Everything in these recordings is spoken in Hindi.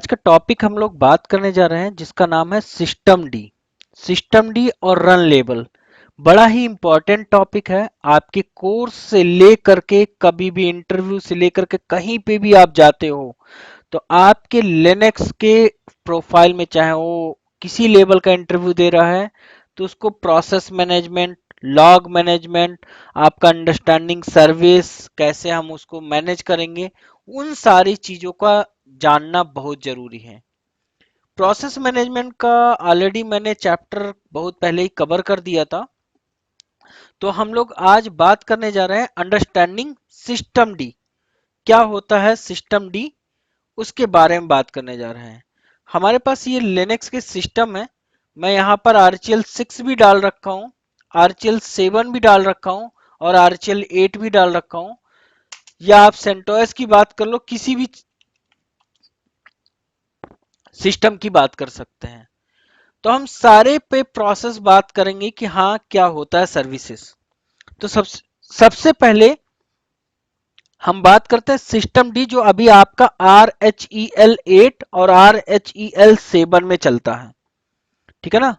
का टॉपिक हम लोग बात करने जा रहे हैं जिसका नाम है सिस्टम डी। सिस्टम डी और रन लेबल बड़ा ही इंपॉर्टेंट टॉपिक है। आपके कोर्स से लेकर के कभी भी इंटरव्यू से लेकर के कहीं पे भी आप जाते हो तो आपके लिनक्स के प्रोफाइल में, चाहे वो किसी लेवल का इंटरव्यू दे रहा है, तो उसको प्रोसेस मैनेजमेंट, लॉग मैनेजमेंट, आपका अंडरस्टैंडिंग सर्विस, कैसे हम उसको मैनेज करेंगे, उन सारी चीजों का जानना बहुत जरूरी है। प्रोसेस मैनेजमेंट का ऑलरेडी मैंने चैप्टर बहुत पहले ही कवर कर दिया था। तो हम लोग आज बात करने जा रहे हैं अंडरस्टैंडिंग सिस्टम डी। क्या होता है सिस्टम डी, उसके बारे में बात करने जा रहे हैं। हमारे पास ये लिनक्स के सिस्टम है। मैं यहाँ पर आरचीएल 6 भी डाल रखा हूँ, आरचीएल 7 भी डाल रखा हूँ और आरचीएल 8 भी डाल रखा हूँ। या आप सेंटोस की बात कर लो, किसी भी सिस्टम की बात कर सकते हैं। तो हम सारे पे प्रोसेस बात करेंगे कि हाँ क्या होता है सर्विसेज। तो सबसे पहले हम बात करते हैं सिस्टम डी, जो अभी आपका RHEL 8 और RHEL 7 में चलता है। ठीक है ना।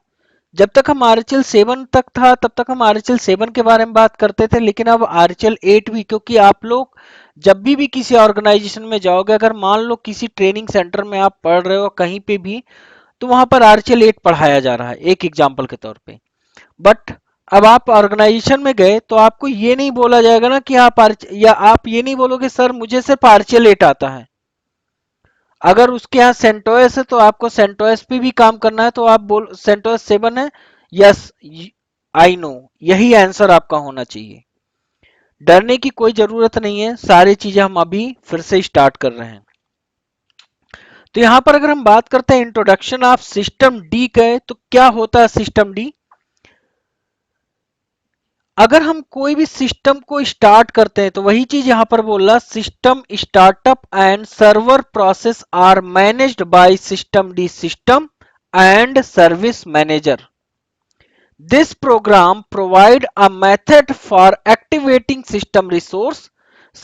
जब तक हम RHEL 7 तक था तब तक हम RHEL 7 के बारे में बात करते थे, लेकिन अब RHEL 8 भी, क्योंकि आप लोग जब भी किसी ऑर्गेनाइजेशन में जाओगे, अगर मान लो किसी ट्रेनिंग सेंटर में आप पढ़ रहे हो कहीं पे भी, तो वहां पर RHEL 8 पढ़ाया जा रहा है एक एग्जाम्पल के तौर पे। बट अब आप ऑर्गेनाइजेशन में गए तो आपको ये नहीं बोला जाएगा ना कि या आप ये नहीं बोलोगे सर मुझे सिर्फ RHEL 8 आता है। अगर उसके यहाँ सेंटोस है तो आपको सेंटोस पे भी काम करना है, तो आप बोल सेंटोस 7 है, यस आई नो, यही आंसर आपका होना चाहिए। डरने की कोई जरूरत नहीं है, सारी चीजें हम अभी फिर से स्टार्ट कर रहे हैं। तो यहां पर अगर हम बात करते हैं इंट्रोडक्शन ऑफ सिस्टम डी का, तो क्या होता है सिस्टम डी। अगर हम कोई भी सिस्टम को स्टार्ट करते हैं तो वही चीज यहां पर बोल रहा, system startup and server process are managed by system D system and service manager. This program provide a method for activating system resource,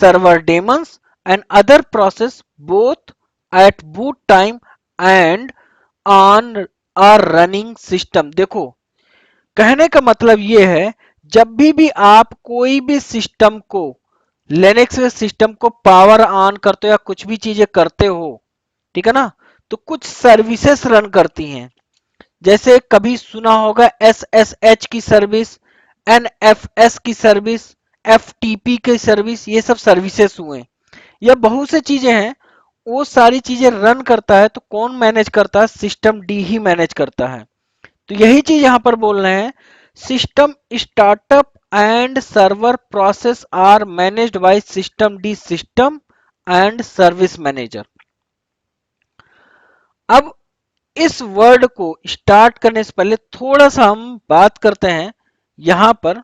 server daemons and other process both at boot time and on a running system. देखो, कहने का मतलब ये है, जब भी आप कोई भी सिस्टम को, लिनक्स के सिस्टम को पावर ऑन करते हो या कुछ भी चीजें करते हो, ठीक है ना, तो कुछ सर्विसेज रन करती हैं। जैसे कभी सुना होगा SSH की सर्विस, NFS की सर्विस, FTP की सर्विस, ये सब सर्विसेज हुए। यह बहुत से चीजें हैं, वो सारी चीजें रन करता है तो कौन मैनेज करता है, सिस्टम डी ही मैनेज करता है। तो यही चीज यहां पर बोल रहे हैं, system startup and server process are managed by system D system and service manager. अब इस वर्ड को स्टार्ट करने से पहले थोड़ा सा हम बात करते हैं। यहां पर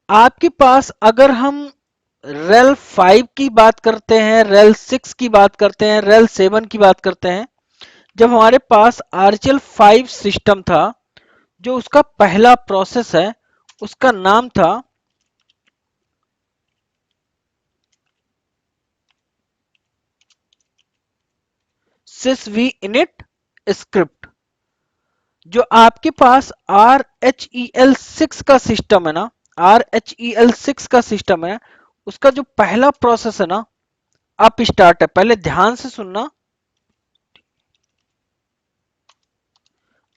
आपके पास अगर हम रेल 5 की बात करते हैं, रेल 6 की बात करते हैं, रेल 7 की बात करते हैं, जब हमारे पास आरचेल 5 सिस्टम था, जो उसका पहला प्रोसेस है उसका नाम था sysv init स्क्रिप्ट। जो आपके पास RHEL 6 का सिस्टम है ना, RHEL 6 का सिस्टम है, उसका जो पहला प्रोसेस है ना, अप स्टार्ट है। पहले ध्यान से सुनना,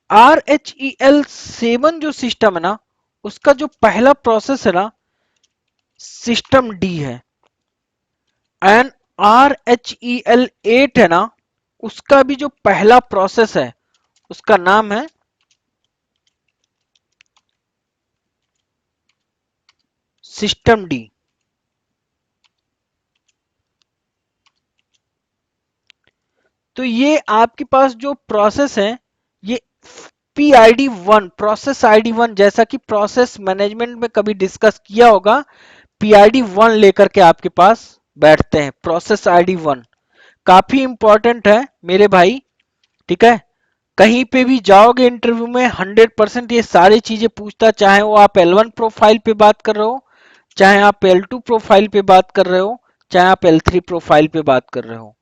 RHEL 7 जो सिस्टम है ना, उसका जो पहला प्रोसेस है ना, सिस्टम डी है। एंड RHEL 8 है ना, उसका भी जो पहला प्रोसेस है उसका नाम है सिस्टम डी। तो ये आपके पास जो प्रोसेस है, ये PID 1, प्रोसेस ID 1, जैसा कि प्रोसेस मैनेजमेंट में कभी डिस्कस किया होगा, PID 1 लेकर के आपके पास बैठते हैं। प्रोसेस ID 1 काफी इंपॉर्टेंट है मेरे भाई। ठीक है, कहीं पे भी जाओगे इंटरव्यू में 100% ये सारी चीजें पूछता, चाहे वो आप L1 प्रोफाइल पे बात कर रहे हो, चाहे आप L2 प्रोफाइल पे बात कर रहे हो, चाहे आप L3 प्रोफाइल पे बात कर रहे हो।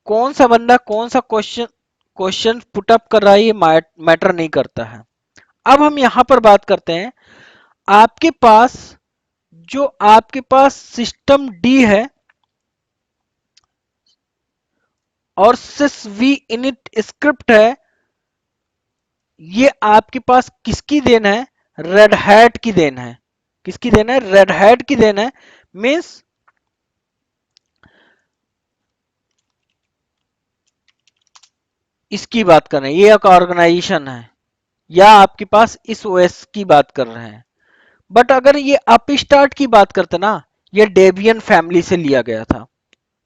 कौन सा बंदा कौन सा क्वेश्चन पुट अप कर रहा है ये मैटर नहीं करता है। अब हम यहां पर बात करते हैं, आपके पास जो आपके पास सिस्टम डी है और सिस वी इनिट स्क्रिप्ट है, ये आपके पास किसकी देन है? रेड हैट की देन है। किसकी देन है? रेड हैट की देन है। मीन्स इसकी बात कर रहे हैं, ये एक ऑर्गेनाइजेशन है, या आपके पास इस ओएस की बात कर रहे हैं। बट अगर ये अपस्टार्ट की बात करते ना, ये डेबियन फैमिली से लिया गया था।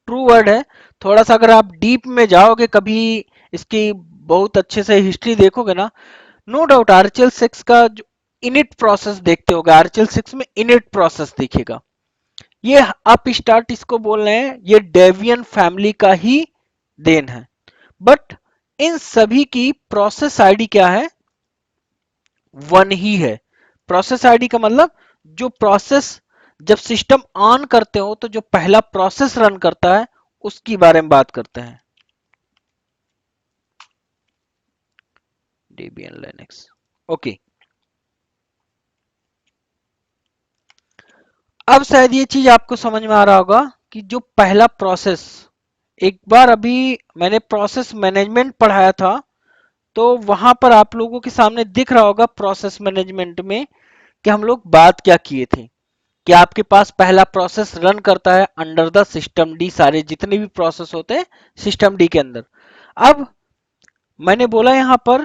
ट्रू वर्ड है। थोड़ा सा अगर आप डीप में जाओगे, कभी इसकी बहुत अच्छे से हिस्ट्री देखोगे ना, नो डाउट आरएचएल 6 का जो इनिट प्रोसेस देखते होगा, आरएचएल 6 में इनिट प्रोसेस दिखेगा। ये अप स्टार्ट इसको बोल रहे हैं, ये डेवियन फैमिली का ही देन है। बट इन सभी की प्रोसेस आईडी क्या है? वन ही है। प्रोसेस आईडी का मतलब जो प्रोसेस जब सिस्टम ऑन करते हो तो जो पहला प्रोसेस रन करता है उसकी बारे में बात करते हैं। Debian Linux. ओके, अब शायद ये चीज आपको समझ में आ रहा होगा कि जो पहला प्रोसेस, एक बार अभी मैंने प्रोसेस मैनेजमेंट पढ़ाया था, तो वहां पर आप लोगों के सामने दिख रहा होगा प्रोसेस मैनेजमेंट में कि हम लोग बात क्या किए थे, कि आपके पास पहला प्रोसेस रन करता है अंडर द सिस्टम डी, सारे जितने भी प्रोसेस होते हैं सिस्टम डी के अंदर। अब मैंने बोला यहां पर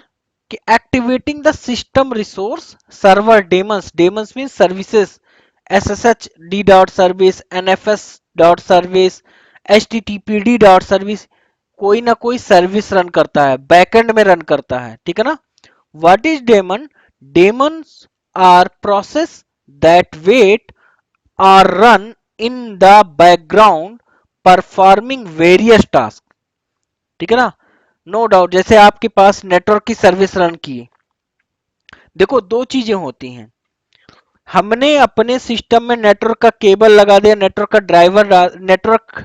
कि activating the system resource server demons, demons mean services, SSH D dot service, NFS dot service, HTTPD dot service, कोई ना कोई सर्विस रन करता है, बैकएंड में रन करता है, ठीक है ना। What is daemon? Daemons are process that wait are run in the background performing various task, ठीक है ना। नो डाउट जैसे आपके पास नेटवर्क की सर्विस रन की, देखो दो चीजें होती हैं, हमने अपने सिस्टम में नेटवर्क का केबल लगा दिया, नेटवर्क का ड्राइवर, नेटवर्क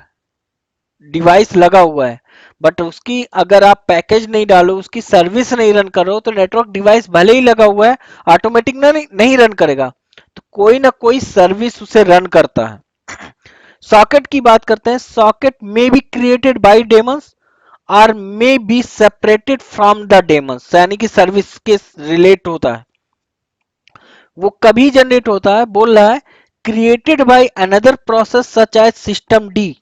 डिवाइस लगा हुआ है, बट उसकी अगर आप पैकेज नहीं डालो, उसकी सर्विस नहीं रन करो, तो नेटवर्क डिवाइस भले ही लगा हुआ है ऑटोमेटिक नहीं रन करेगा, तो कोई ना कोई सर्विस उसे रन करता है। सॉकेट की बात करते हैं, socket may be created by daemons और may be separated from the daemons, यानी कि सर्विस के रिलेट होता है। वो कभी जनरेट होता है, बोल रहा है created by another process such as system D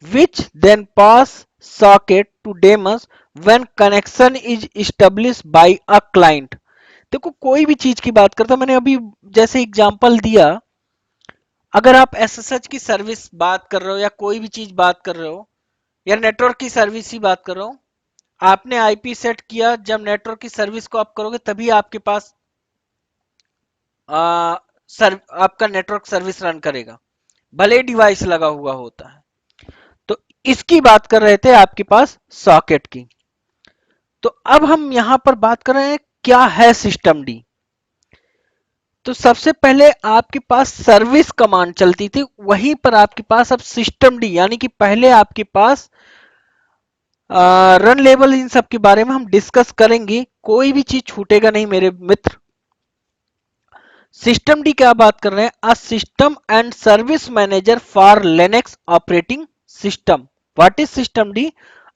which then pass socket to daemons when connection is established by a client। देखो कोई भी चीज की बात करता, मैंने अभी जैसे एग्जांपल दिया, अगर आप एसएसएच की सर्विस बात कर रहे हो या कोई भी चीज बात कर रहे हो या नेटवर्क की सर्विस ही बात कर रहे हो, आपने आईपी सेट किया, जब नेटवर्क की सर्विस को आप करोगे तभी आपके पास आपका नेटवर्क सर्विस रन करेगा, भले डिवाइस लगा हुआ होता है। तो इसकी बात कर रहे थे आपके पास सॉकेट की। तो अब हम यहां पर बात कर रहे हैं क्या है सिस्टम डी। तो सबसे पहले आपके पास सर्विस कमांड चलती थी, वहीं पर आपके पास अब सिस्टम डी, यानी कि पहले आपके पास रन लेवल, इन सब के बारे में हम डिस्कस करेंगे, कोई भी चीज छूटेगा नहीं मेरे मित्र। सिस्टम डी क्या बात कर रहे हैं? A system and service manager for Linux operating system. What is system D?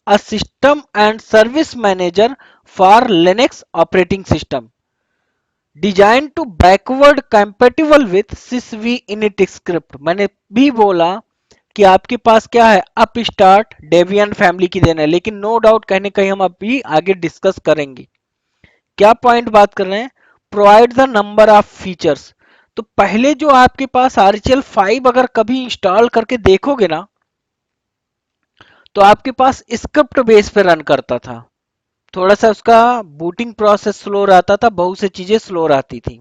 A system and service manager for Linux operating system design to backward compatible with sysv init script. मैंने भी बोला कि आपके पास क्या है, अप स्टार्ट डेबियन फैमिली की देना है, लेकिन नो डाउट कहीं ना कहीं हम अभी आगे डिस्कस करेंगे। क्या पॉइंट बात कर रहे हैं? Provide the number of features. तो पहले जो आपके पास आरएचएल 5 अगर कभी इंस्टॉल करके देखोगे ना, तो आपके पास स्क्रिप्ट बेस पे रन करता था, थोड़ा सा उसका बूटिंग प्रोसेस स्लो रहता था, बहुत सी चीजें स्लो रहती थी,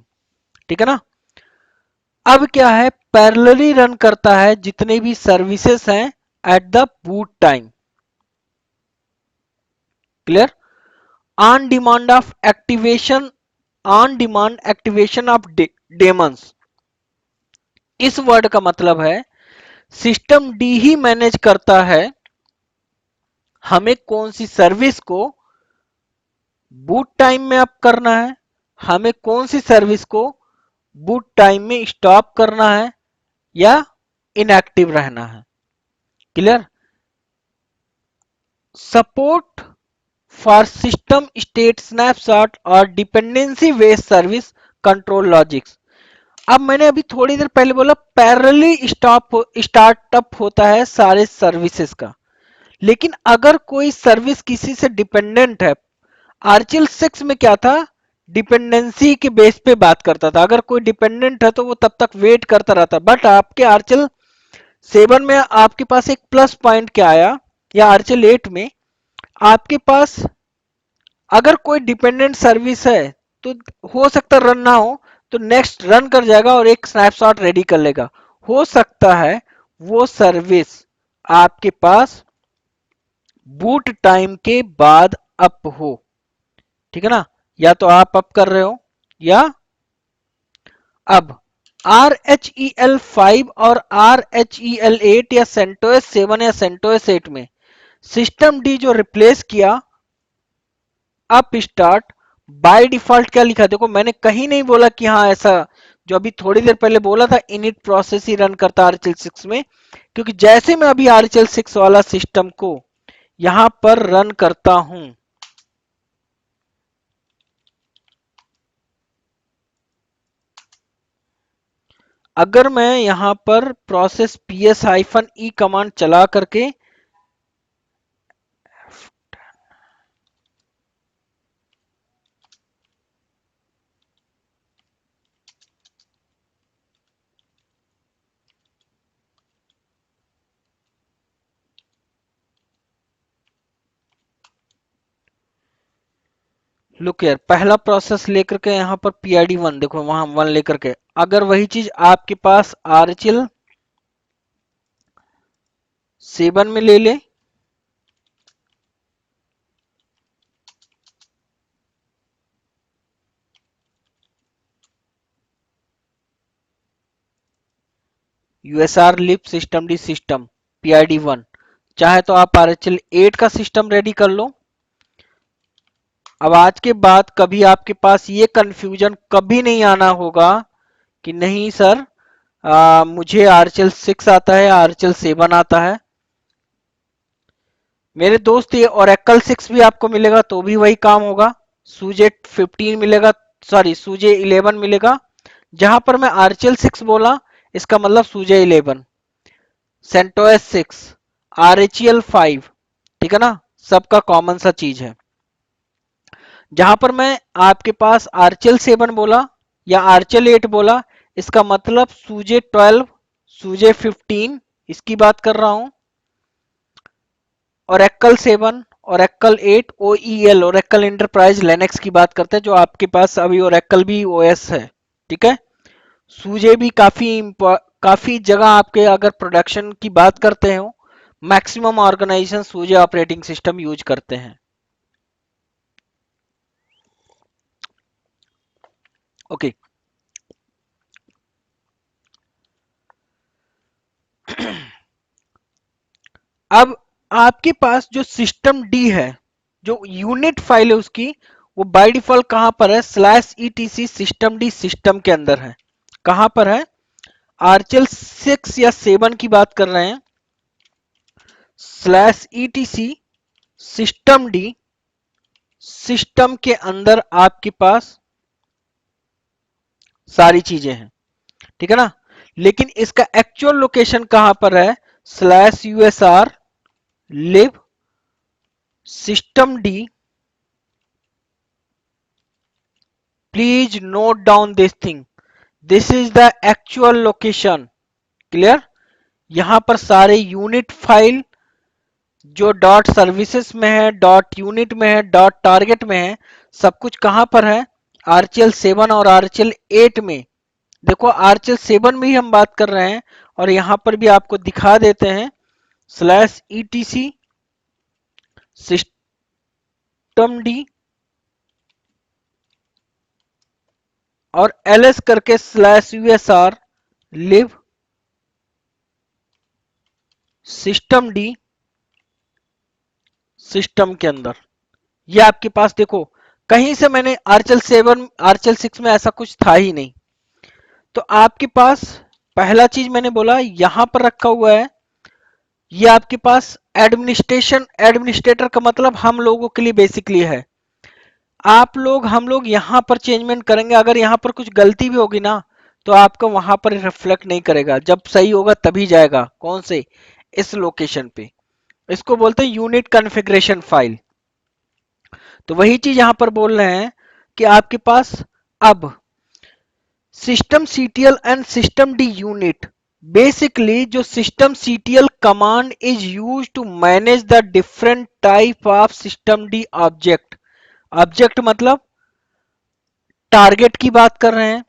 ठीक है ना। अब क्या है, पैरेलली रन करता है जितने भी सर्विसेज हैं at the boot time. Clear? On demand of activation, on demand activation of demons. इस वर्ड का मतलब है सिस्टम डी ही मैनेज करता है हमें कौन सी सर्विस को बूट टाइम में अप करना है, हमें कौन सी सर्विस को बूट टाइम में स्टॉप करना है या इनएक्टिव रहना है। Clear. Support for system state snapshot और dependency based service control logics. अब मैंने अभी थोड़ी देर पहले बोला पैरेलली स्टार्टअप होता है सारे सर्विसेज का, लेकिन अगर कोई सर्विस किसी से डिपेंडेंट है, आरचीएल 6 में क्या था, डिपेंडेंसी के बेस पे बात करता था। अगर कोई डिपेंडेंट है तो वो तब तक वेट करता रहता। बट आपके आरचीएल 7 में आपके पास एक प्लस पॉइंट क्या आया, या आरचीएल 8 में आपके पास अगर कोई डिपेंडेंट सर्विस है तो हो सकता रन ना हो, तो नेक्स्ट रन कर जाएगा और एक स्नैपशॉट रेडी कर लेगा। हो सकता है वो सर्विस आपके पास बूट टाइम के बाद अप हो, ठीक है ना, या तो आप अप कर रहे हो या अब RHEL 5 और RHEL 8 या CentOS 7 या CentOS 8 में सिस्टम डी जो रिप्लेस किया अप स्टार्ट, बाय डिफॉल्ट क्या लिखा, देखो मैंने कहीं नहीं बोला कि हाँ ऐसा, जो अभी थोड़ी देर पहले बोला था इनिट प्रोसेस ही रन करता आरएचएल 6 में, क्योंकि जैसे मैं अभी आरएचएल 6 वाला सिस्टम को यहां पर रन करता हूं, अगर मैं यहां पर प्रोसेस ps-e कमांड चला करके लुक यार, पहला प्रोसेस लेकर के यहां पर PID 1 देखो वहां 1 लेकर के, अगर वही चीज आपके पास आरएचएल 7 में ले ले, USR lip system D system PID 1, चाहे तो आप आरएचएल 8 का सिस्टम रेडी कर लो। अब आज के बाद कभी आपके पास ये कंफ्यूजन कभी नहीं आना होगा कि नहीं सर मुझे आरएचएल 6 आता है, आरएचएल 7 आता है। मेरे दोस्त ये ओरेकल 6 भी आपको मिलेगा तो भी वही काम होगा, सूजे 15 मिलेगा, सॉरी सूजे 11 मिलेगा। जहां पर मैं आरएचएल 6 बोला इसका मतलब सूजे 11, सेंटोस 6, आरएचएल 5, ठीक है ना, सबका कॉमन सा चीज है। जहां पर मैं आपके पास आरएचएल 7 बोला या आरएचएल 8 बोला, इसका मतलब सूजे 12, सूजे 15 इसकी बात कर रहा हूं, Oracle 7, Oracle 8, OEL Oracle enterprise Linux की बात करते हैं, जो आपके पास अभी ओरेकल भी ओएस है, ठीक है। सूजे भी काफी जगह आपके अगर प्रोडक्शन की बात करते हो, मैक्सिमम ऑर्गेनाइजेशन सूजे ऑपरेटिंग सिस्टम यूज करते हैं। ओके अब आपके पास जो सिस्टम डी है, जो यूनिट फाइल है उसकी, वो बाय डिफॉल्ट कहां पर है, /etc सिस्टम डी सिस्टम के अंदर है। कहां पर है, आरचेल 6 या 7 की बात कर रहे हैं, /etc सिस्टम डी सिस्टम के अंदर आपके पास सारी चीजें हैं, ठीक है ना। लेकिन इसका एक्चुअल लोकेशन कहां पर है, /usr live system D, please note down this thing, this is the actual location. Clear. यहां पर सारे यूनिट फाइल जो डॉट सर्विसेज में है, डॉट यूनिट में है, डॉट टारगेट में है, सब कुछ कहां पर है, आरचेल 7 और आरचेल 8 में। देखो आरचेल 7 में ही हम बात कर रहे हैं और यहां पर भी आपको दिखा देते हैं, /etc सिस्टम डी और ls करके /usr live system D system के अंदर। ये आपके पास देखो, कहीं से मैंने आरचल 7 आरचल 6 में ऐसा कुछ था ही नहीं। तो आपके पास पहला चीज मैंने बोला यहां पर रखा हुआ है, ये आपके पास एडमिनिस्ट्रेशन, एडमिनिस्ट्रेटर का मतलब हम लोगों के लिए बेसिकली है। आप लोग, हम लोग यहां पर चेंजमेंट करेंगे, अगर यहां पर कुछ गलती भी होगी ना तो आपका वहां पर रिफ्लेक्ट नहीं करेगा, जब सही होगा तभी जाएगा। कौन से? इस लोकेशन पे। इसको बोलते हैं यूनिट कॉन्फ़िगरेशन फाइल। तो वही चीज यहां पर बोल रहे हैं कि आपके पास अब system CTL and system D unit, basically जो system CTL command is use to manage the different type of system D object. Object मतलब टारगेट की बात कर रहे हैं,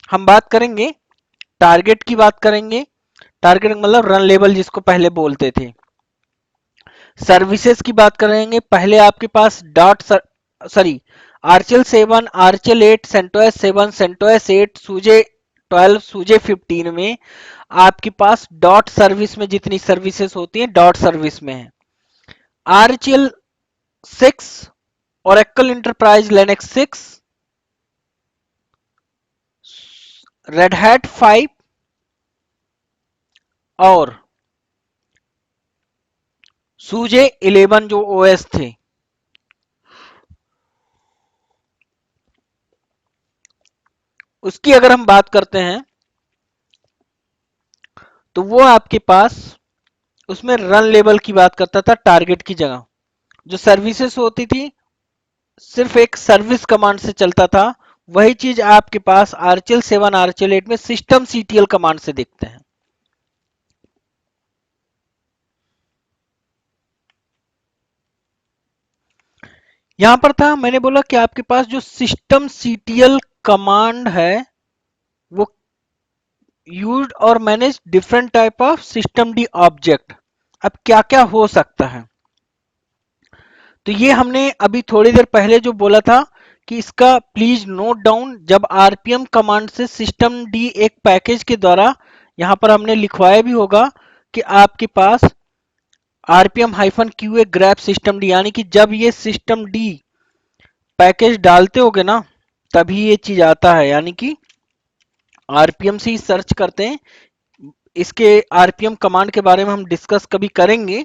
हम बात करेंगे टारगेट की बात करेंगे। टारगेट मतलब रन लेवल जिसको पहले बोलते थे। सर्विसेज की बात करेंगे, पहले आपके पास डॉट सॉरी आरचल 7, आरचल 8, सेंटोस 7, सेंटोस 8, सूजे 12, सूजे 15 में आपके पास डॉट सर्विस में जितनी सर्विसेज होती हैं डॉट सर्विस में है। आरचल 6, Oracle enterprise Linux 6, red hat 5 और सूजे 11 जो ओएस थे। उसकी अगर हम बात करते हैं तो वो आपके पास उसमें रन लेवल की बात करता था टारगेट की जगह। जो सर्विसेज होती थी सिर्फ एक सर्विस कमांड से चलता था, वही चीज आपके पास आरचल 7, आरचल 8 में सिस्टम सीटीएल कमांड से देखते हैं। यहां पर था, मैंने बोला कि आपके पास जो सिस्टम सीटीएल कमांड है वो यूज्ड और manage different type of system D object. अब क्या क्या हो सकता है, तो ये हमने अभी थोड़ी देर पहले जो बोला था कि इसका प्लीज नोट डाउन, जब आरपीएम कमांड से सिस्टम डी एक पैकेज के द्वारा, यहां पर हमने लिखवाया भी होगा कि आपके पास RPM hyphen Q A grep system D, यानी कि जब ये सिस्टम डी पैकेज डालते होगे ना तभी ये चीज आता है, यानी कि आरपीएम से ही सर्च करते हैं। इसके आरपीएम कमांड के बारे में हम डिस्कस कभी करेंगे,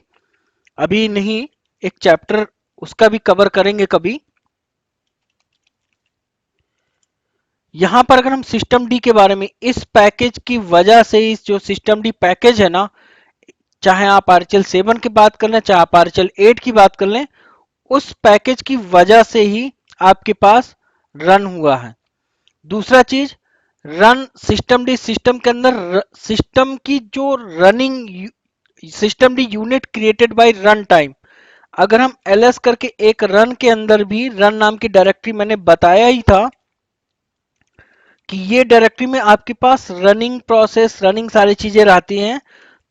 अभी नहीं, एक चैप्टर उसका भी कवर करेंगे कभी। यहां पर अगर हम सिस्टम डी के बारे में, इस पैकेज की वजह से, इस जो सिस्टम डी पैकेज है ना, चाहे आप आरचल 7 की बात कर लें चाहे आप आरचल 8 की बात कर लें, उस पैकेज की वजह से ही आपके पास रन हुआ है। दूसरा चीज, रन सिस्टम डी, सिस्टम के अंदर सिस्टम की जो running system D unit created by run time, अगर हम ls करके एक रन के अंदर भी, रन नाम की डायरेक्टरी मैंने बताया ही था कि ये डायरेक्टरी में आपके पास रनिंग प्रोसेस, रनिंग सारी चीजें रहती हैं,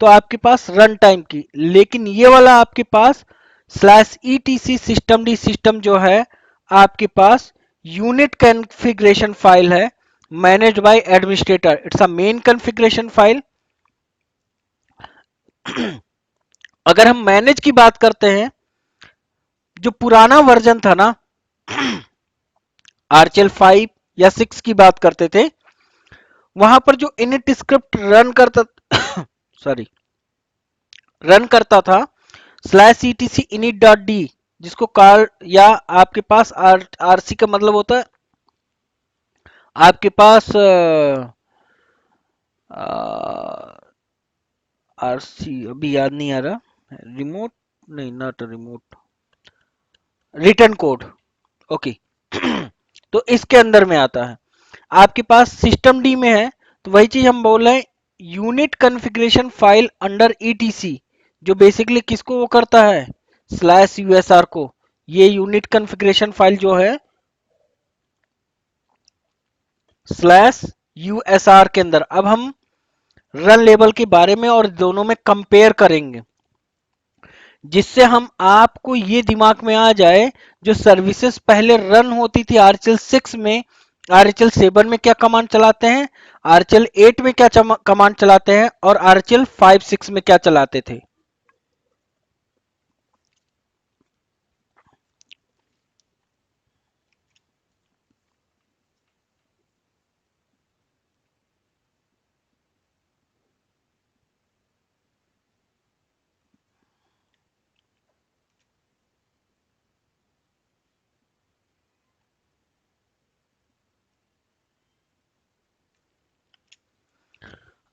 तो आपके पास रन टाइम की। लेकिन ये वाला आपके पास /etc सिस्टम डी सिस्टम जो है आपके पास यूनिट कॉन्फ़िगरेशन फाइल है, managed by administrator, it's a main configuration file. अगर हम मैनेज की बात करते हैं, जो पुराना वर्जन था ना आरचल 5 या 6 की बात करते थे, वहां पर जो इनिट स्क्रिप्ट रन करता सॉरी रन करता था /etc init.d, जिसको कार या आपके पास आरसी का मतलब होता है आपके पास आरसी, अभी याद नहीं आ रहा, रिमोट नहीं, not remote, return code, okay. तो इसके अंदर में आता है, आपके पास सिस्टम डी में है, तो वही चीज हम बोल रहे हैं unit configuration file under etc, जो बेसिकली किसको वो करता है, /usr को। ये यूनिट कॉन्फ़िगरेशन फाइल जो है /usr के अंदर, अब हम रन लेवल के बारे में और दोनों में कंपेयर करेंगे, जिससे हम आपको ये दिमाग में आ जाए जो सर्विसेज पहले रन होती थी आरचल 6 में, आरचल 7 में क्या कमांड चलाते हैं, आरचल 8 में क्या कमांड चलाते हैं, और आरचल 5, 6 में क्या चलाते थे।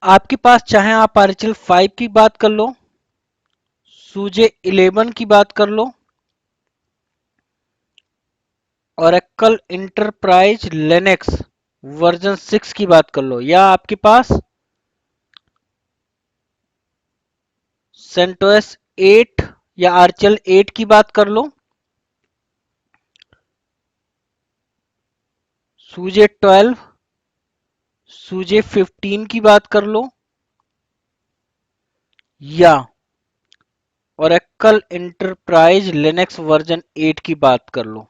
आपके पास चाहे आप आरएचएल 5 की बात कर लो, सूजे 11 की बात कर लो, ओरेकल इंटरप्राइज लिनक्स वर्जन 6 की बात कर लो, या आपके पास सेंटोस 8 या आरएचएल 8 की बात कर लो, सूजे 12, सूजे 15 की बात कर लो, या ओरेकल इंटरप्राइज लिनक्स वर्जन 8 की बात कर लो।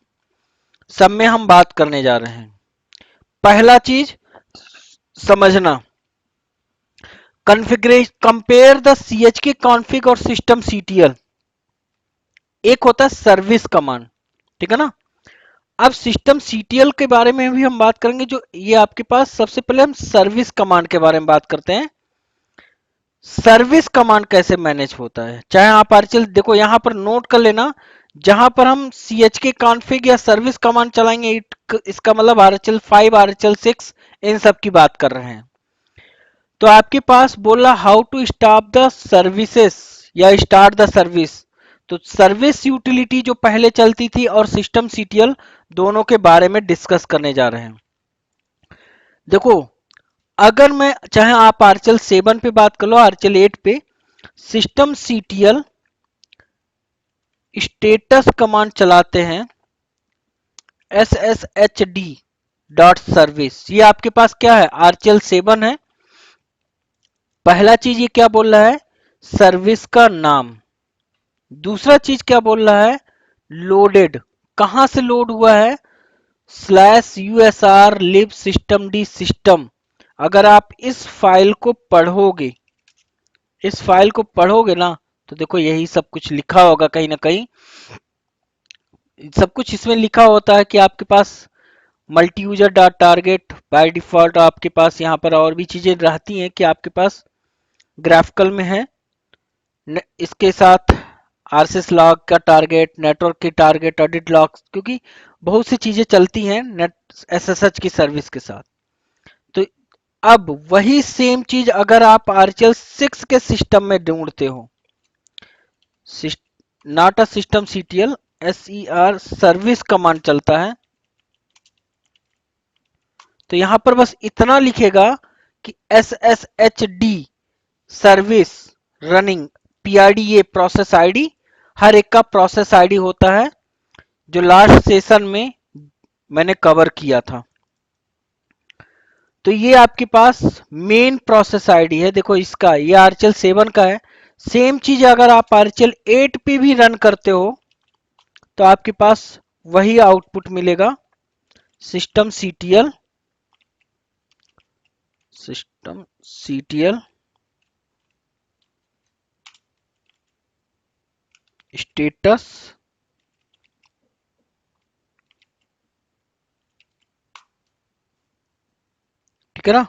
सब में हम बात करने जा रहे हैं। पहला चीज समझना, configuration compare the chk config और सिस्टम सीटीएल। एक होता है सर्विस कमांड, ठीक है ना। अब सिस्टम सीटीएल के बारे में भी हम बात करेंगे। जो ये आपके पास, सबसे पहले हम सर्विस कमांड के बारे में बात करते हैं। सर्विस कमांड कैसे मैनेज होता है, चाहे आप आरएचएल, देखो यहां पर नोट कर लेना, जहां पर हम chk कॉन्फ़िग या सर्विस कमांड चलाएंगे, इसका मतलब आरएचएल 5, आरएचएल 6 इन सब की बात कर रहे हैं। तो आपके पास बोला how to stop the services या स्टार्ट द सर्विस। तो सर्विस यूटिलिटी जो पहले चलती थी और सिस्टम सीटीएल, दोनों के बारे में डिस्कस करने जा रहे हैं। देखो, अगर मैं, चाहे आप आरएचएल 7 पे बात कर लो, आरएचएल 8 पे, सिस्टम सीटीएल स्टेटस कमांड चलाते हैं sshd डॉट सर्विस। ये आपके पास क्या है, आरएचएल 7 है। पहला चीज ये क्या बोल रहा है, सर्विस का नाम। दूसरा चीज क्या बोल रहा है, लोडेड, कहां से लोड हुआ है, /usr lib systemd system। अगर आप इस फाइल को पढ़ोगे, इस फाइल को पढ़ोगे ना, तो देखो यही सब कुछ लिखा होगा कहीं ना कहीं। सब कुछ इसमें लिखा होता है कि आपके पास multi user dot target by default, आपके पास यहाँ पर और भी चीजें रहती हैं कि आपके पास ग्राफिकल में है, इसके साथ आरएसएस लॉग का टारगेट, नेटवर्क की टारगेट, ऑडिट लॉग, क्योंकि बहुत सी चीजें चलती हैं नेट एसएसएच की सर्विस के साथ। तो अब वही सेम चीज अगर आप आरएचएल 6 के सिस्टम में ढूंढते हो, not a system CTL, SER service command चलता है, तो यहां पर बस इतना लिखेगा कि SSHD सर्विस रनिंग PID, ये प्रोसेस आईडी, हर एक का प्रोसेस आईडी होता है, जो लास्ट सेशन में मैंने कवर किया था। तो ये आपके पास मेन प्रोसेस आईडी है। देखो इसका, ये आरएचएल 7 का है। सेम चीज अगर आप आरएचएल 8 पे भी रन करते हो, तो आपके पास वही आउटपुट मिलेगा, system CTL, system CTL status, ठीक है ना।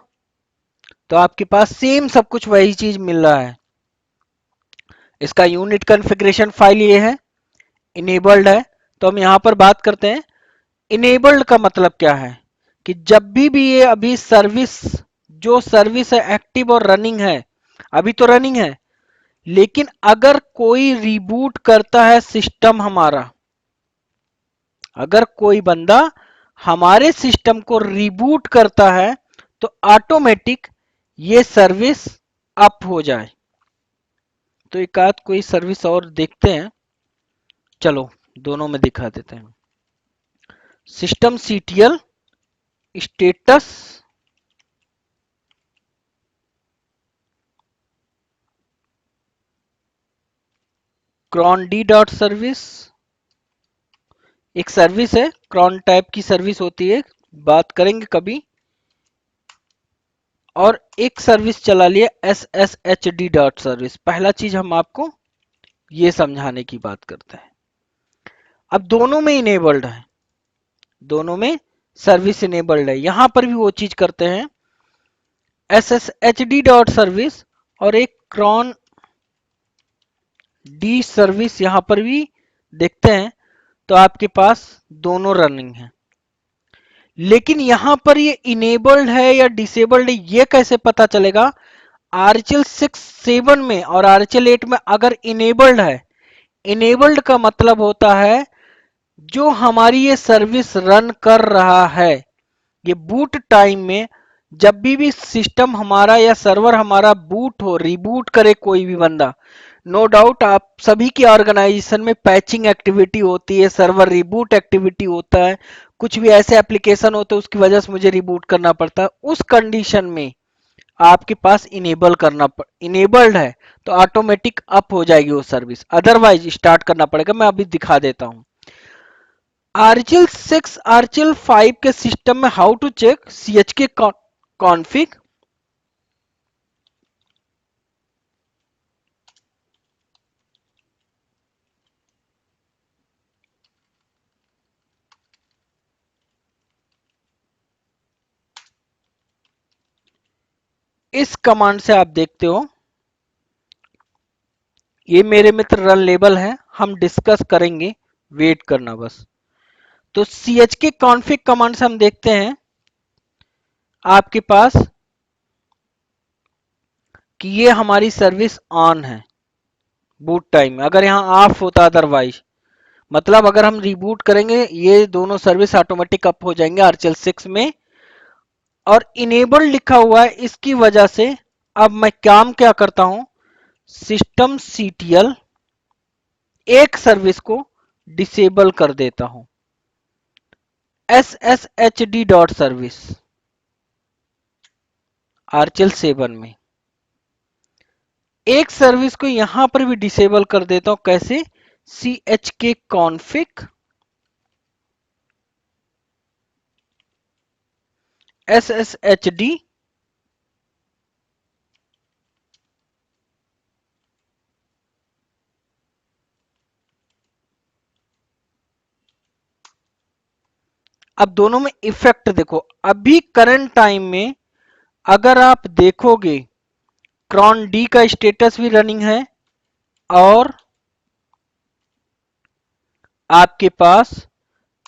तो आपके पास सेम सब कुछ वही चीज मिल रहा है। इसका यूनिट कॉन्फ़िगरेशन फाइल ये है, इनेबल्ड है। तो हम यहां पर बात करते हैं, इनेबल्ड का मतलब क्या है, कि जब भी ये अभी सर्विस, जो सर्विस है एक्टिव और रनिंग है, अभी तो रनिंग है, लेकिन अगर कोई रिबूट करता है सिस्टम हमारा, अगर कोई बंदा हमारे सिस्टम को रिबूट करता है, तो ऑटोमेटिक ये सर्विस अप हो जाए। तो एक आध कोई सर्विस और देखते हैं, चलो दोनों में दिखा देते हैं। System CTL status cron d dot service, एक सर्विस है, क्रॉन टाइप की सर्विस होती है, बात करेंगे कभी। और एक सर्विस चला लिया SSHD डॉट सर्विस। पहला चीज हम आपको ये समझाने की बात करते हैं। अब दोनों में इनेबल्ड है, दोनों में सर्विस इनेबल्ड है। यहां पर भी वो चीज करते हैं, SSHD डॉट सर्विस और एक क्रॉन डी सर्विस यहां पर भी देखते हैं, तो आपके पास दोनों रनिंग है। लेकिन यहां पर ये इनेबल्ड है या डिसेबल्ड है, ये कैसे पता चलेगा, आरएचएल 6.7 में और आरएचएल 8 में अगर इनेबल्ड है, इनेबल्ड का मतलब होता है जो हमारी ये सर्विस रन कर रहा है, ये बूट टाइम में जब भी सिस्टम हमारा या सर्वर हमारा बूट हो, रिबूट करे कोई भी बंदा, नो डाउट आप सभी की ऑर्गेनाइजेशन में पैचिंग एक्टिविटी होती है, सर्वर रिबूट एक्टिविटी होता है, कुछ भी ऐसे एप्लीकेशन होते हैं उसकी वजह से मुझे रिबूट करना पड़ता है। उस कंडीशन में आपके पास इनेबल्ड है तो ऑटोमेटिक अप हो जाएगी वो सर्विस, अदरवाइज स्टार्ट करना पड़ेगा। मैं अभी दिखा देता हूं। आरएचएल 6 आरएचएल 5 के सिस्टम में हाउ टू चेक सीएचके कॉन्फ़िग। इस कमांड से आप देखते हो, ये मेरे मित्र रन लेबल है, हम डिस्कस करेंगे, वेट करना बस। तो chk config कमांड से हम देखते हैं आपके पास कि ये हमारी सर्विस ऑन है बूट टाइम में। अगर यहां ऑफ होता अदरवाइज, मतलब अगर हम रिबूट करेंगे ये दोनों सर्विस ऑटोमेटिक अप हो जाएंगे आरएचएल 6 में। और इनेबल लिखा हुआ है, इसकी वजह से अब मैं काम क्या करता हूं, सिस्टम सीटीएल एक सर्विस को डिसेबल कर देता हूं, sshd डॉट सर्विस आरएचएल 7 में। एक सर्विस को यहां पर भी डिसेबल कर देता हूं, कैसे, chk config sshd अब दोनों में इफेक्ट देखो। अभी करंट टाइम में अगर आप देखोगे क्रॉन डी का स्टेटस भी रनिंग है और आपके पास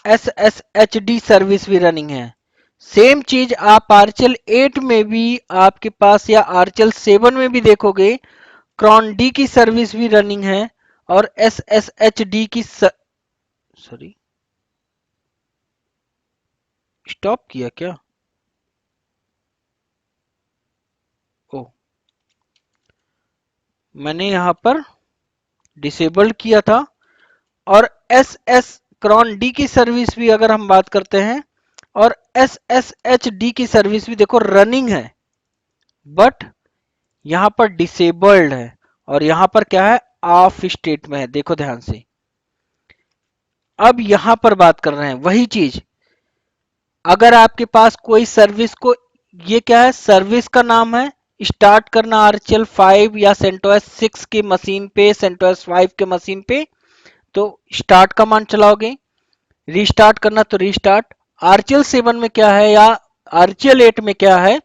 SSHD सर्विस भी रनिंग है। सेम चीज आप आरएचएल 8 में भी आपके पास या आरएचएल 7 में भी देखोगे, क्रॉन डी की सर्विस भी रनिंग है और SSHD की सॉरी, स्टॉप किया क्या, ओ मैंने यहां पर डिसेबल्ड किया था। और एस एस क्रॉन डी की सर्विस भी अगर हम बात करते हैं, और एस एस एच डी की सर्विस भी देखो रनिंग है, बट यहां पर डिसेबल्ड है और यहां पर क्या है, ऑफ स्टेट में है। देखो ध्यान से, अब यहां पर बात कर रहे हैं वही चीज। अगर आपके पास कोई सर्विस को, ये क्या है, सर्विस का नाम है, स्टार्ट करना आरएचएल 5 या सेंटोस 6 के मशीन पे, सेंटोस 5 के मशीन पे, तो स्टार्ट कमांड चलाओगे। रीस्टार्ट करना तो रीस्टार्ट। आरएचएल 7 में क्या है या आरएचएल 8 में क्या है,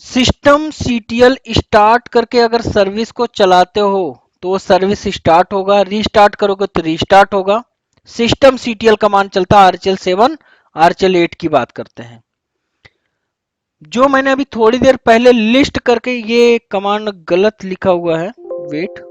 सिस्टम सीटीएल स्टार्ट करके अगर सर्विस को चलाते हो तो वो सर्विस स्टार्ट होगा, रीस्टार्ट करोगे तो रीस्टार्ट होगा। सिस्टम सीटीएल कमांड चलता है आरएचएल 7, आरएचएल 8 की बात करते हैं। जो मैंने अभी थोड़ी देर पहले लिस्ट करके, ये कमांड गलत लिखा हुआ है, वेट,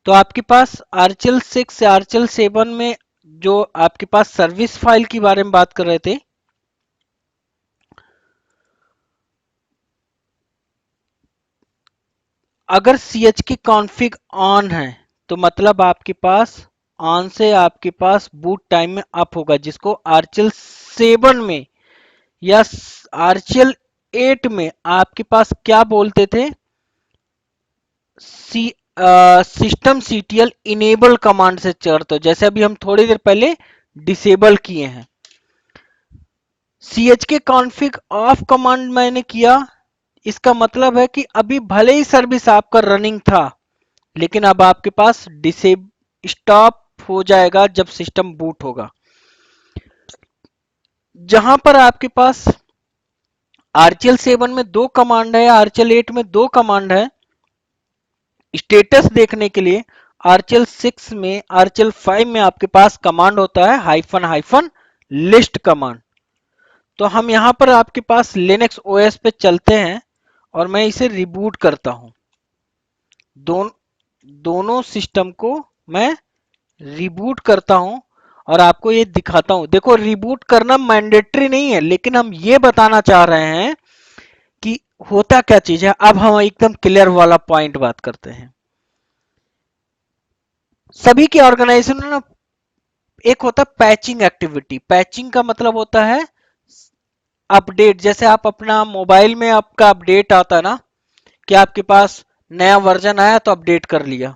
तो आपके पास आरएचएल 6 से आरएचएल 7 में जो आपके पास सर्विस फाइल की बारे में बात कर रहे थे, अगर chk config ऑन है तो मतलब आपके पास ऑन से आपके पास बूट टाइम में अप होगा, जिसको आरएचएल 7 में या आरएचएल 8 में आपके पास क्या बोलते थे, सिस्टम सीटीएल इनेबल कमांड से चढ़ते हो, जैसे अभी हम थोड़ी देर पहले डिसेबल किए हैं। chk कॉन्फ़िग ऑफ कमांड मैंने किया, इसका मतलब है कि अभी भले ही सर्विस आपका रनिंग था, लेकिन अब आपके पास डिसेब स्टॉप हो जाएगा जब सिस्टम बूट होगा। जहां पर आपके पास आरचेल 7 में 2 कमांड है, आरचेल 8 में 2 कमांड है स्टेटस देखने के लिए। आरचेल 6 में, आरचेल 5 में आपके पास कमांड होता है हाइफन हाइफन लिस्ट कमांड। तो हम यहां पर आपके पास लिनक्स ओएस पे चलते हैं और मैं इसे रिबूट करता हूं। दोनों सिस्टम को मैं रिबूट करता हूं और आपको ये दिखाता हूं। देखो, रिबूट करना मैंडेटरी नहीं है, लेकिन हम ये बताना चाह रहे हैं कि होता क्या चीज है। अब हम एकदम क्लियर वाला पॉइंट बात करते हैं। सभी के ऑर्गेनाइजेशन में ना एक होता है पैचिंग एक्टिविटी। पैचिंग का मतलब होता है अपडेट। जैसे आप अपना मोबाइल में आपका अपडेट आता है ना, कि आपके पास नया वर्जन आया तो अपडेट कर लिया,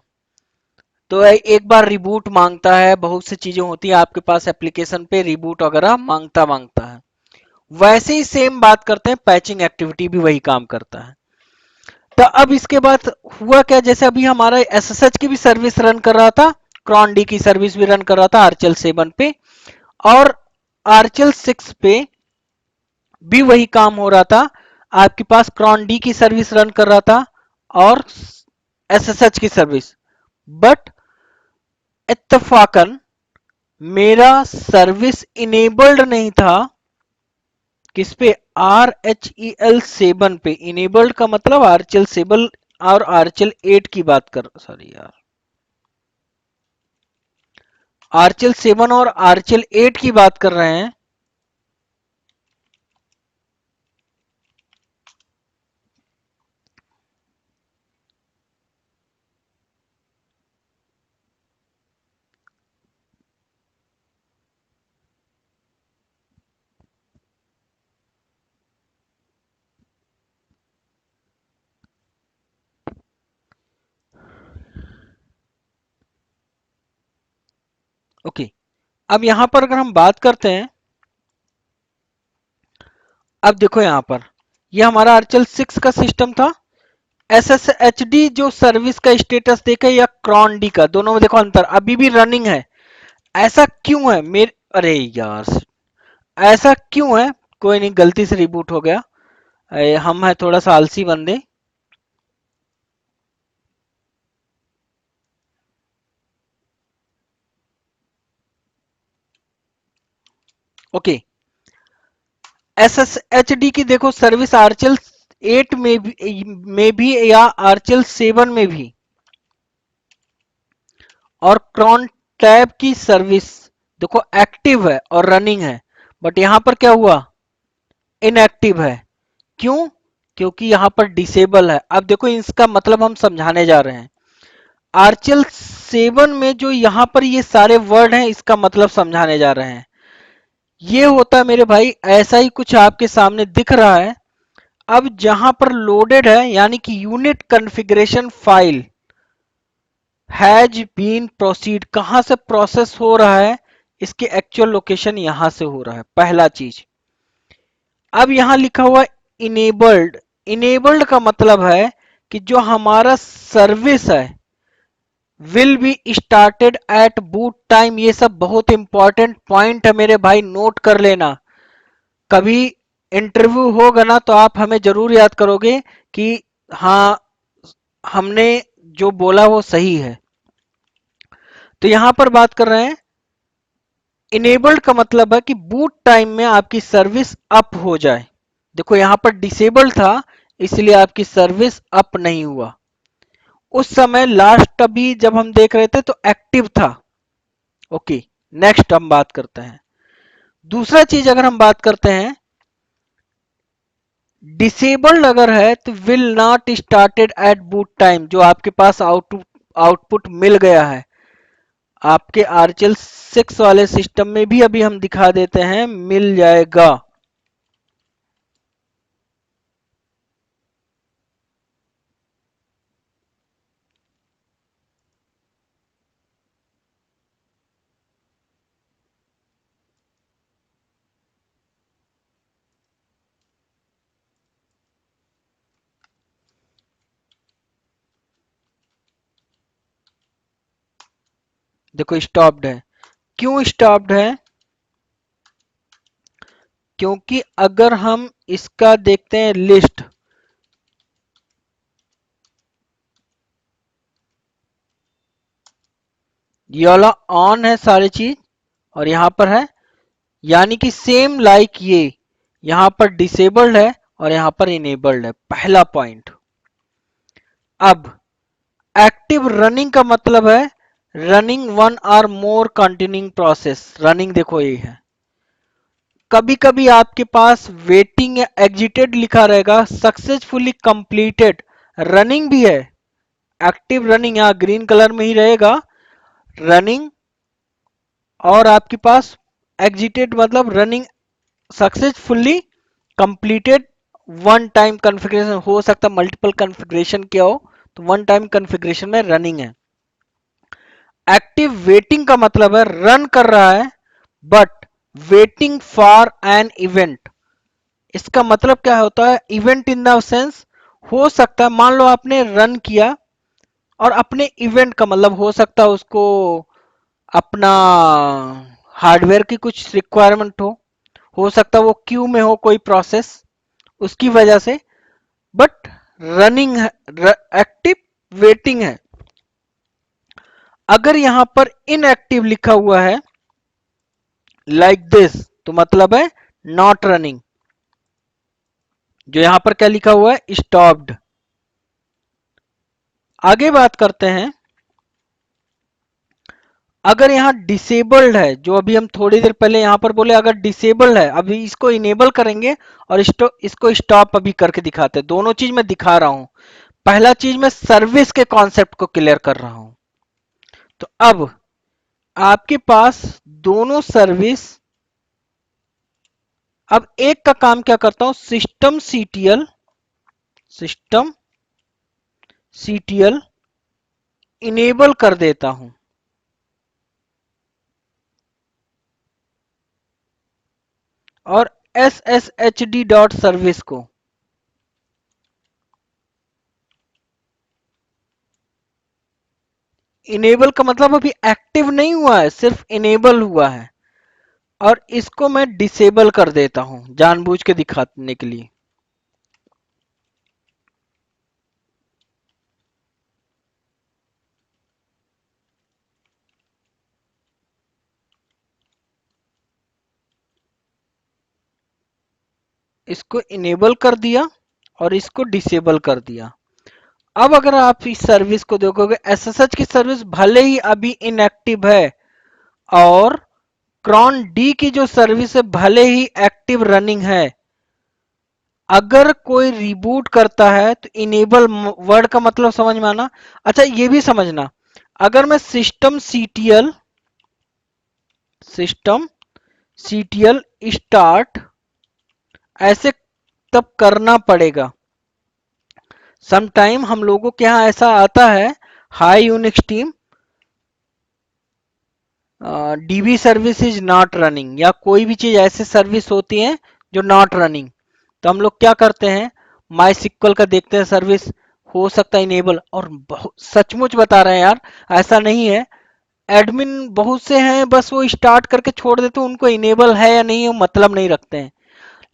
तो एक बार रिबूट मांगता है, बहुत सी चीजें होती है आपके पास एप्लीकेशन पे, रिबूट वगैरह मांगता मांगता है। वैसे ही सेम बात करते हैं, पैचिंग एक्टिविटी भी वही काम करता है। तो अब इसके बाद हुआ क्या, जैसे अभी हमारा एसएसएच की भी सर्विस रन कर रहा था, क्रॉन डी की सर्विस भी रन कर रहा था आरचेल 7 पे, और आरचेल 6 पे भी वही काम हो रहा था। आपके पास क्रॉन डी की सर्विस रन कर रहा था और एसएसएच की सर्विस। बट इत्तफाकन मेरा सर्विस इनेबल्ड नहीं था। किस पे? आर एच ई एल 7 पे। इनेबल्ड का मतलब आरचेल 7 और आरचेल 8 की बात कर, सॉरी यार, आरचेल 7 और आरचेल 8 की बात कर रहे हैं। ओके, अब यहां पर अगर हम बात करते हैं, अब देखो यहां पर ये हमारा आरचेल 6 का सिस्टम था। एसएसएचडी जो सर्विस का स्टेटस देखे या क्रॉन डी का, दोनों में देखो अंतर, अभी भी रनिंग है। ऐसा क्यों है मेरे, अरे यार ऐसा क्यों है? कोई नहीं, गलती से रिबूट हो गया। हम है थोड़ा सा आलसी बंदे। ओके, एसएसएचडी की देखो सर्विस आरचेल 8 में भी या आरचेल 7 में भी, और क्रॉन टैब की सर्विस देखो एक्टिव है और रनिंग है। बट यहां पर क्या हुआ? इनएक्टिव है। क्यों? क्योंकि यहां पर डिसेबल है। अब देखो, इसका मतलब हम समझाने जा रहे हैं। आरचेल 7 में जो यहां पर ये सारे वर्ड हैं, इसका मतलब समझाने जा रहे हैं। ये होता है मेरे भाई, ऐसा ही कुछ आपके सामने दिख रहा है। अब जहां पर लोडेड है, यानी कि unit configuration file has been proceed, कहां से प्रोसेस हो रहा है? इसके एक्चुअल लोकेशन यहां से हो रहा है, पहला चीज। अब यहां लिखा हुआ इनेबल्ड। इनेबल्ड का मतलब है कि जो हमारा सर्विस है will be started at boot time. ये सब बहुत इंपॉर्टेंट पॉइंट है मेरे भाई, नोट कर लेना। कभी इंटरव्यू होगा ना, तो आप हमें जरूर याद करोगे कि हाँ, हमने जो बोला वो सही है। तो यहां पर बात कर रहे हैं, इनेबल्ड का मतलब है कि बूट टाइम में आपकी सर्विस अप हो जाए। देखो यहां पर डिसेबल था, इसलिए आपकी सर्विस अप नहीं हुआ। उस समय लास्ट अभी जब हम देख रहे थे तो एक्टिव था। ओके, नेक्स्ट हम बात करते हैं। दूसरा चीज अगर हम बात करते हैं, डिसेबल्ड अगर है तो will not started at boot time. जो आपके पास आउटपुट मिल गया है आपके आरचेल 6 वाले सिस्टम में भी, अभी हम दिखा देते हैं, मिल जाएगा। देखो स्टॉप्ड है। क्यों स्टॉप्ड है? क्योंकि अगर हम इसका देखते हैं लिस्ट, ये वाला ऑन है सारी चीज और यहां पर है, यानी कि सेम लाइक ये यहां पर डिसेबल्ड है और यहां पर इनेबल्ड है, पहला पॉइंट। अब एक्टिव रनिंग का मतलब है रनिंग वन और मोर कंटिन्यूइंग प्रोसेस। रनिंग देखो ये है, कभी कभी आपके पास वेटिंग या एग्जिटेड लिखा रहेगा, सक्सेसफुली कंप्लीटेड रनिंग भी है। एक्टिव रनिंग यहां ग्रीन कलर में ही रहेगा रनिंग, और आपके पास एग्जिटेड मतलब running successfully completed. One time configuration हो सकता है, मल्टीपल कॉन्फ़िगरेशन किया हो तो वन टाइम कॉन्फ़िगरेशन में रनिंग है। एक्टिव वेटिंग का मतलब है रन कर रहा है but waiting for an event. इसका मतलब क्या होता है? इवेंट इन द सेंस, हो सकता है मान लो आपने रन किया और अपने इवेंट का मतलब हो सकता है उसको अपना हार्डवेयर की कुछ रिक्वायरमेंट हो सकता है वो क्यू में हो कोई प्रोसेस, उसकी वजह से, बट रनिंग है, एक्टिव वेटिंग है। अगर यहां पर इनएक्टिव लिखा हुआ है लाइक दिस तो मतलब है नॉट रनिंग। जो यहां पर क्या लिखा हुआ है? स्टॉप्ड। आगे बात करते हैं, अगर यहां डिसेबल्ड है, जो अभी हम थोड़ी देर पहले यहां पर बोले, अगर डिसेबल्ड है, अभी इसको इनेबल करेंगे और इसको स्टॉप अभी करके दिखाते हैं। दोनों चीज मैं दिखा रहा हूं, पहला चीज मैं सर्विस के कॉन्सेप्ट को क्लियर कर रहा हूं। तो अब आपके पास दोनों सर्विस, अब एक का काम क्या करता हूं, सिस्टम सीटीएल इनेबल कर देता हूं, और sshd डॉट सर्विस को इनेबल का मतलब अभी एक्टिव नहीं हुआ है, सिर्फ इनेबल हुआ है, और इसको मैं डिसेबल कर देता हूं जानबूझ के दिखाने के लिए। इसको इनेबल कर दिया और इसको डिसेबल कर दिया। अब अगर आप इस सर्विस को देखोगे, एसएसएच की सर्विस भले ही अभी इनएक्टिव है, और क्रॉन डी की जो सर्विस है भले ही एक्टिव रनिंग है, अगर कोई रिबूट करता है तो इनेबल वर्ड का मतलब समझ में आना। अच्छा ये भी समझना, अगर मैं सिस्टम सीटीएल स्टार्ट ऐसे तब करना पड़ेगा। समटाइम हम लोगों के यहाँ ऐसा आता है, high Unix team dB service is not running, या कोई भी चीज ऐसे सर्विस होती है जो नॉट रनिंग, तो हम लोग क्या करते हैं, माई सिक्वल का देखते हैं सर्विस, हो सकता है इनेबल, और सचमुच बता रहे हैं यार, ऐसा नहीं है। एडमिन बहुत से हैं बस वो स्टार्ट करके छोड़ देते हैं, उनको इनेबल है या नहीं वो मतलब नहीं रखते हैं,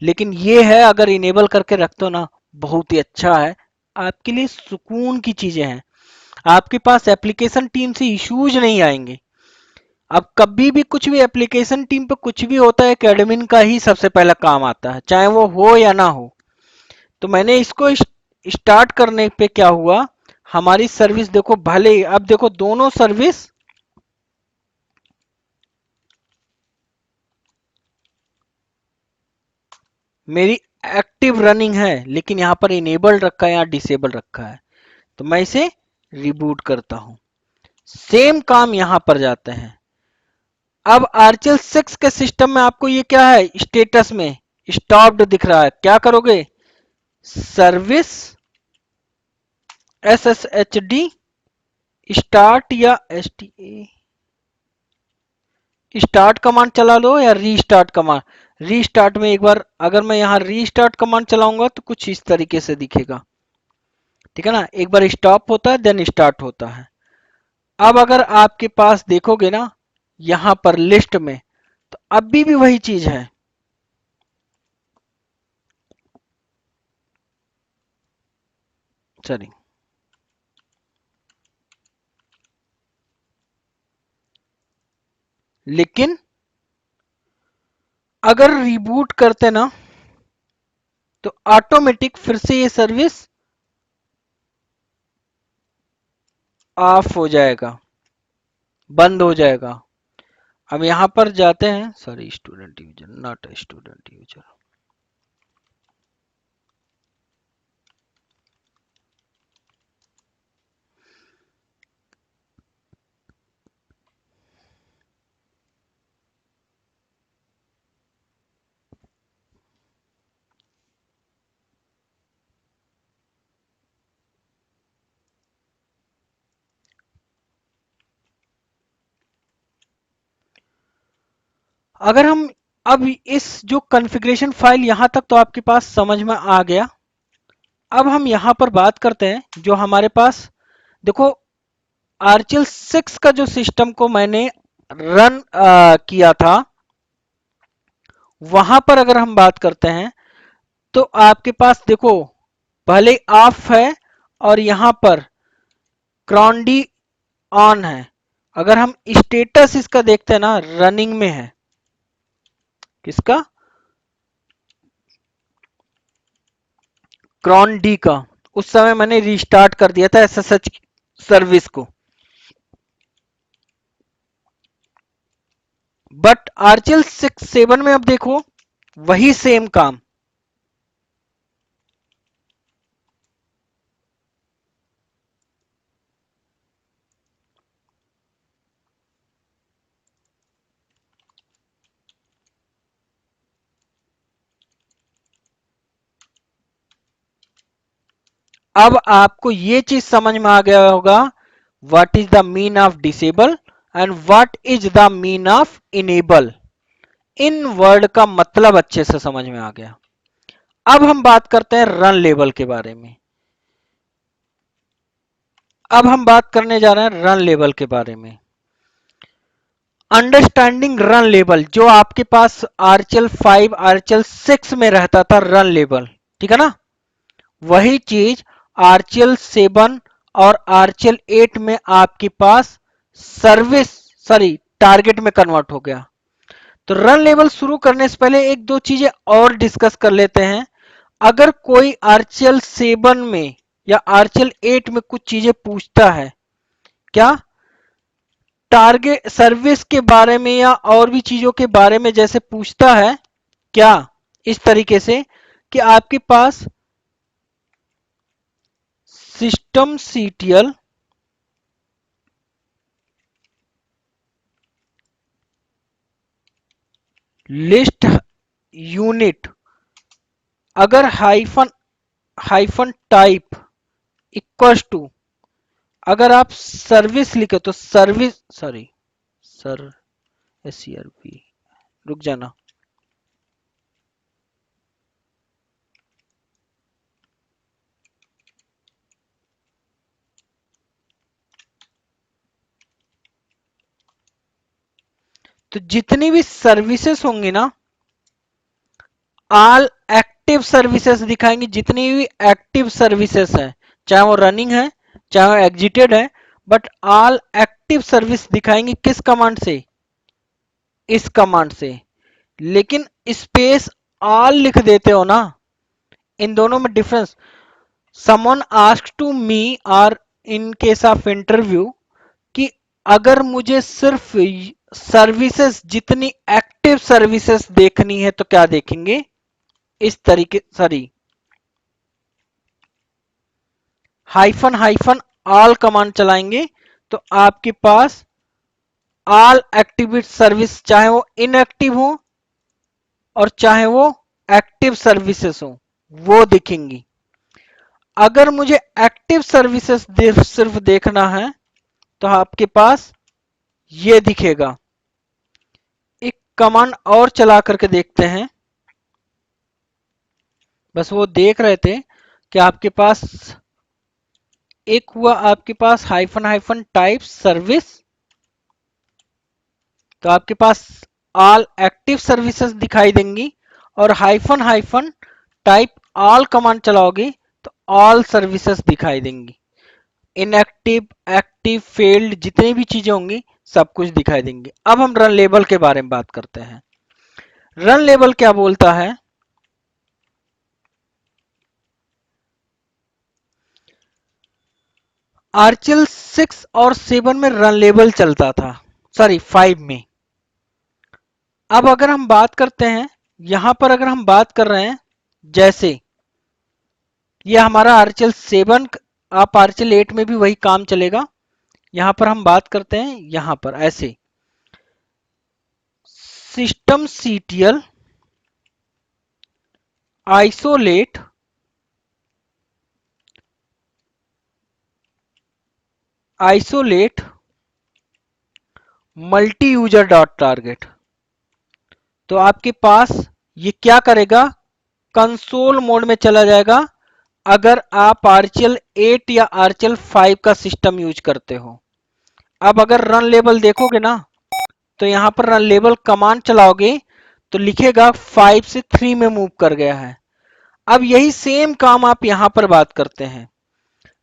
लेकिन ये है अगर इनेबल करके रखते हो ना, बहुत ही अच्छा है, आपके लिए सुकून की चीजें हैं, आपके पास एप्लीकेशन टीम से इश्यूज नहीं आएंगे। अब कभी भी कुछ भी एप्लीकेशन टीम पे कुछ भी होता है, एडमिन का ही सबसे पहला काम आता है, चाहे वो हो या ना हो। तो मैंने इसको स्टार्ट करने पे क्या हुआ, हमारी सर्विस देखो, भले ही अब देखो दोनों सर्विस मेरी एक्टिव रनिंग है, लेकिन यहां पर इनेबल्ड रखा है या डिसेबल रखा है, तो मैं इसे रिबूट करता हूं। सेम काम यहां पर जाते हैं। अब आरचल 6 के सिस्टम में आपको ये क्या है, स्टेटस में स्टॉप्ड दिख रहा है, क्या करोगे, सर्विस SSHD स्टार्ट या स्टार्ट कमांड चला लो या रीस्टार्ट कमांड। रीस्टार्ट में एक बार अगर मैं यहां रीस्टार्ट कमांड चलाऊंगा तो कुछ इस तरीके से दिखेगा, ठीक है ना, एक बार स्टॉप होता है देन स्टार्ट होता है। अब अगर आपके पास देखोगे ना यहां पर लिस्ट में, तो अभी भी वही चीज है। सॉरी, लेकिन अगर रिबूट करते ना तो ऑटोमेटिक फिर से ये सर्विस ऑफ हो जाएगा, बंद हो जाएगा। अब यहां पर जाते हैं, sorry student user not a student user. अगर हम अब इस जो कॉन्फ़िगरेशन फाइल यहां तक तो आपके पास समझ में आ गया। अब हम यहां पर बात करते हैं जो हमारे पास, देखो आरचल 6 का जो सिस्टम को मैंने रन किया था, वहां पर अगर हम बात करते हैं तो आपके पास देखो पहले ऑफ है और यहां पर क्रॉन्डी ऑन है। अगर हम स्टेटस इसका देखते हैं ना, रनिंग में है। किसका? क्रॉन डी का। उस समय मैंने रिस्टार्ट कर दिया था एसएसएच सर्विस को। बट आरचल 6.7 में अब देखो वही सेम काम। अब आपको ये चीज समझ में आ गया होगा, what is the mean of disable and what is the mean of enable. In word का मतलब अच्छे से समझ में आ गया। अब हम बात करते हैं रन लेवल के बारे में। अब हम बात करने जा रहे हैं रन लेवल के बारे में। अंडरस्टैंडिंग रन लेवल जो आपके पास आरचल 5 आरचल 6 में रहता था, रन लेवल, ठीक है ना, वही चीज आरचल 7 और आरचल 8 में आपके पास सर्विस, सॉरी टारगेट में कन्वर्ट हो गया। तो रन लेवल शुरू करने से पहले एक दो चीजें और डिस्कस कर लेते हैं। अगर कोई आरचल 7 में या आरचल 8 में कुछ चीजें पूछता है, क्या टारगेट सर्विस के बारे में या और भी चीजों के बारे में, जैसे पूछता है क्या इस तरीके से कि आपके पास सिस्टम सीटीएल लिस्ट यूनिट, अगर hyphen hyphen type equals to, अगर आप सर्विस लिखे तो सर्विस, सॉरी सर एससीआरपी, रुक जाना। तो जितनी भी सर्विसेज होंगी ना, ऑल एक्टिव सर्विसेज दिखाएंगे। जितनी भी एक्टिव सर्विसेज है, चाहे वो रनिंग है चाहे वो एग्जिटेड है, बट ऑल एक्टिव सर्विस दिखाएंगे किस कमांड से? इस कमांड से। लेकिन स्पेस ऑल लिख देते हो ना, इन दोनों में difference. Someone ask to me और इन केस ऑफ इंटरव्यू कि अगर मुझे सिर्फ सर्विसेज, जितनी एक्टिव सर्विसेज देखनी है तो क्या देखेंगे? इस तरीके, sorry hyphen hyphen all command चलाएंगे तो आपके पास ऑल एक्टिव सर्विस, चाहे वो इनएक्टिव हो और चाहे वो एक्टिव सर्विसेज हो, वो दिखेंगी। अगर मुझे एक्टिव सर्विसेज सिर्फ देखना है तो आपके पास ये दिखेगा। एक कमांड और चला करके देखते हैं, बस वो देख रहे थे कि आपके पास एक हुआ आपके पास हाइफन हाइफन टाइप सर्विस, तो आपके पास ऑल एक्टिव सर्विसेज दिखाई देंगी, और hyphen hyphen type all command चलाओगे तो ऑल सर्विसेज दिखाई देंगी। इनएक्टिव, एक्टिव, फेल्ड, जितनी भी चीजें होंगी सब कुछ दिखाई देंगी। अब हम रन लेबल के बारे में बात करते हैं। रन लेबल क्या बोलता है? आरचल 6 और 7 में रन लेबल चलता था, सॉरी 5 में। अब अगर हम बात करते हैं, यहां पर अगर हम बात कर रहे हैं, जैसे ये हमारा आरचल 7, आप आरचल 8 में भी वही काम चलेगा। यहां पर हम बात करते हैं, यहां पर ऐसे system CTL isolate isolate multi user dot target. तो आपके पास ये क्या करेगा? कंसोल मोड में चला जाएगा अगर आप आरचल 8 या आरचल 5 का सिस्टम यूज करते हो। अब अगर रन लेबल देखोगे ना, तो यहां पर रन लेबल कमांड चलाओगे तो लिखेगा 5 से 3 में मूव कर गया है। अब यही सेम काम आप यहां पर बात करते हैं।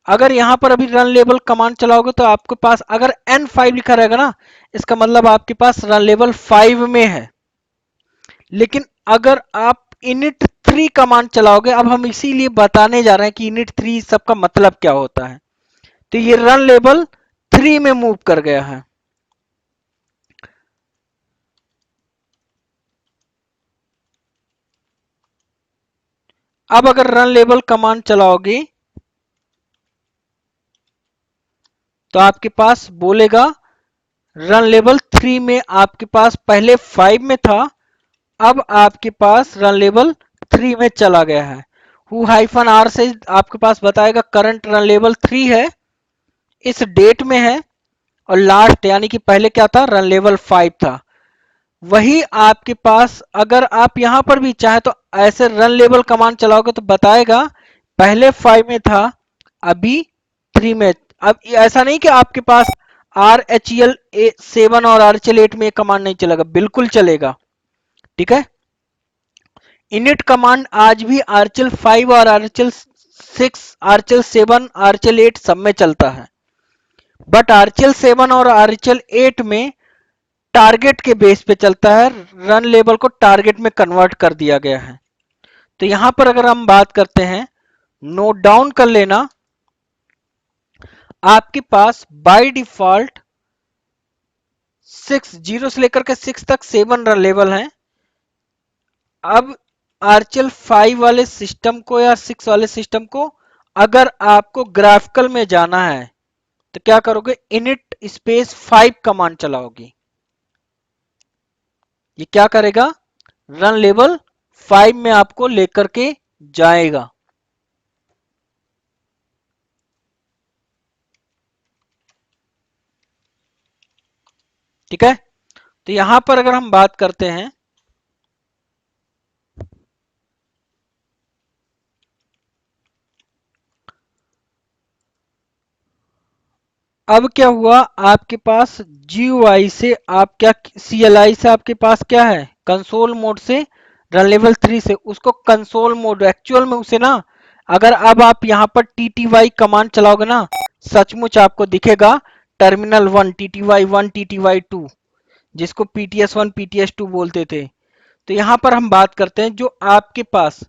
अगर यहां पर अभी रन लेबल कमांड चलाओगे तो आपके पास अगर N5 लिखा रहेगा ना, इसका मतलब आपके पास रन लेबल 5 में है। लेकिन अगर आप init 3 कमांड चलाओगे, अब हम इसीलिए बताने जा रहे हैं कि init 3 सबका मतलब क्या होता है। तो ये रन लेबल 3 में मूव कर गया है। अब अगर रन लेबल कमांड चलाओगे तो आपके पास बोलेगा रन लेबल 3 में, आपके पास पहले 5 में था, अब आपके पास रन लेबल 3 में चला गया है। हु हाइफन आर से आपके पास बताएगा करंट रन लेबल 3 है, इस डेट में है, और लास्ट यानी कि पहले क्या था? रन लेवल 5 था। वही आपके पास अगर आप यहां पर भी चाहे तो ऐसे रन लेवल कमांड चलाओगे तो बताएगा पहले 5 में था, अभी 3 में। अब ऐसा नहीं कि आपके पास आर एच एल 7 और आर एच एल 8 में कमांड नहीं चलेगा, बिल्कुल चलेगा। ठीक है। इनिट कमांड आज भी आरचल 5 और आरचल 6, आरचल 7, आरचल 8 सब में चलता है। बट आरचल 7 और आरचल 8 में टारगेट के बेस पे चलता है, रन लेबल को टारगेट में कन्वर्ट कर दिया गया है। तो यहां पर अगर हम बात करते हैं, नोट डाउन कर लेना, आपके पास बाय डिफॉल्ट 6 0 से लेकर के 6 तक 7 रन लेवल हैं। अब आरचल 5 वाले सिस्टम को या 6 वाले सिस्टम को अगर आपको ग्राफिकल में जाना है तो क्या करोगे? इनिट स्पेस 5 कमांड चलाओगे। ये क्या करेगा? रन लेवल 5 में आपको लेकर के जाएगा। ठीक है। तो यहां पर अगर हम बात करते हैं, अब क्या हुआ आपके पास GUI से, आप क्या CLI से आपके पास क्या है? कंसोल मोड से रन लेवल 3 से उसको कंसोल मोड, एक्चुअल में उसे ना, अगर अब आप यहां पर TTY कमांड चलाओगे ना, सचमुच आपको दिखेगा टर्मिनल 1, TTY1, TTY2, जिसको PTS1 PTS2 बोलते थे। तो यहां पर हम बात करते हैं जो आपके पास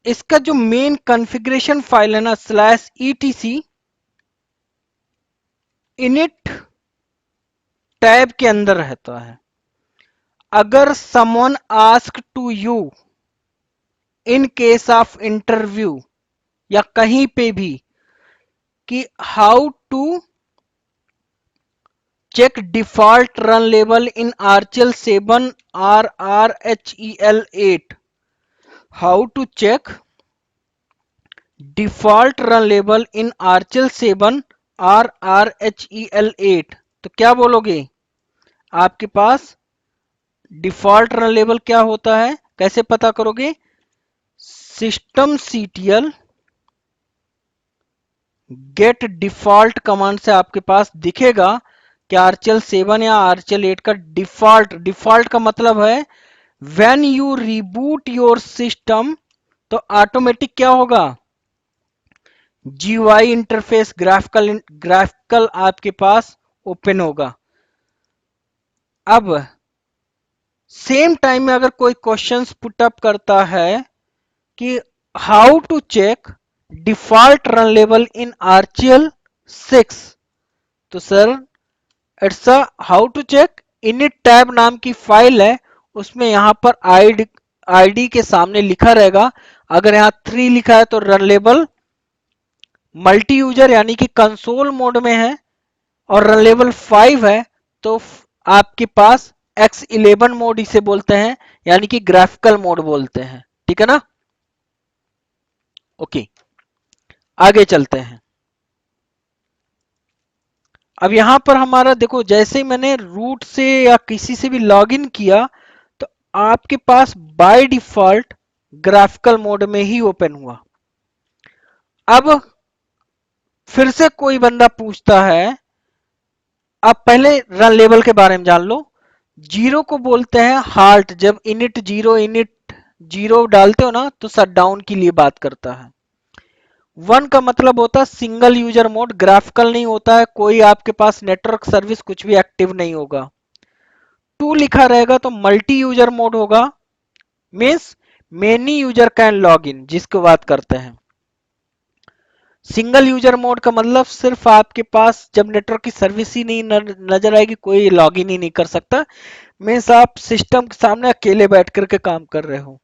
इसका जो मेन कॉन्फ़िगरेशन फाइल है ना, /etc init टैब के अंदर रहता है। अगर someone ask to you in case of interview या कहीं पे भी कि how to check default run level in RHEL 7 RRHEL 8, how to check default run level in RHEL 7 RRHEL 8, तो क्या बोलोगे? आपके पास डिफॉल्ट रन लेवल क्या होता है, कैसे पता करोगे? System CTL get default command से आपके पास दिखेगा कि आरचेल 7 या आरचेल 8 का डिफॉल्ट, डिफॉल्ट का मतलब है when you reboot your system तो ऑटोमेटिक क्या होगा, जीयूआई इंटरफेस ग्राफिकल आपके पास ओपन होगा। अब सेम टाइम में अगर कोई क्वेश्चंस पुट अप करता है कि how to check default run level in RHEL 6, तो sir it's a how to check inittab नाम की फाइल है, उसमें यहां पर आईडी के सामने लिखा रहेगा। अगर यहां 3 लिखा है तो रन लेवल मल्टी यूजर यानी कि कंसोल मोड में है, और रन लेवल 5 है तो आपके पास X11 मोड इसे बोलते हैं, यानी कि ग्राफिकल मोड बोलते हैं। ठीक है ना, ओके आगे चलते हैं। अब यहां पर हमारा देखो, जैसे ही मैंने रूट से या किसी से भी लॉगिन किया तो आपके पास बाय डिफॉल्ट ग्राफिकल मोड में ही ओपन हुआ। अब फिर से कोई बंदा पूछता है, अब पहले रन लेवल के बारे में जान लो। जीरो को बोलते हैं हाल्ट, जब इनिट जीरो डालते हो ना तो शटडाउन के लिए बात करता है। 1 का मतलब होता है सिंगल यूजर मोड, ग्राफिकल नहीं होता है, कोई आपके पास नेटवर्क सर्विस कुछ भी एक्टिव नहीं होगा। 2 लिखा रहेगा तो मल्टी यूजर मोड होगा, means many user can log in, जिसको बात करते हैं। सिंगल यूजर मोड का मतलब सिर्फ आपके पास जब नेटवर्क की सर्विस ही नहीं नजर आएगी, कोई लॉगिन ही नहीं कर सकता, मीन्स आप सिस्टम के सामने अकेले बैठ करके काम कर रहे हो।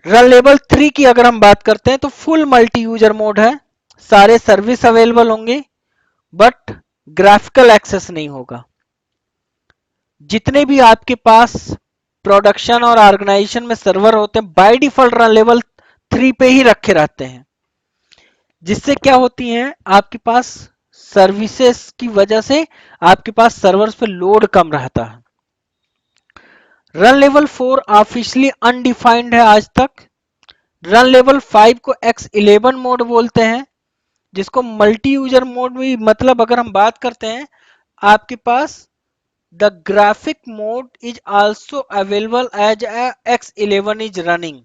रन लेवल 3 की अगर हम बात करते हैं तो फुल मल्टी यूजर मोड है, सारे सर्विस अवेलेबल होंगे बट ग्राफिकल एक्सेस नहीं होगा। जितने भी आपके पास प्रोडक्शन और ऑर्गेनाइजेशन में सर्वर होते हैं बाय डिफॉल्ट रन लेवल 3 पे ही रखे रहते हैं, जिससे क्या होती है आपके पास सर्विसेज की वजह से आपके पास सर्वर्स पे लोड कम रहता है। रन लेवल 4 ऑफिशियली अनडिफाइंड है आज तक। रन लेवल 5 को X11 मोड बोलते हैं, जिसको मल्टी यूजर मोड भी, मतलब अगर हम बात करते हैं आपके पास the graphic mode is also available as X11 is running.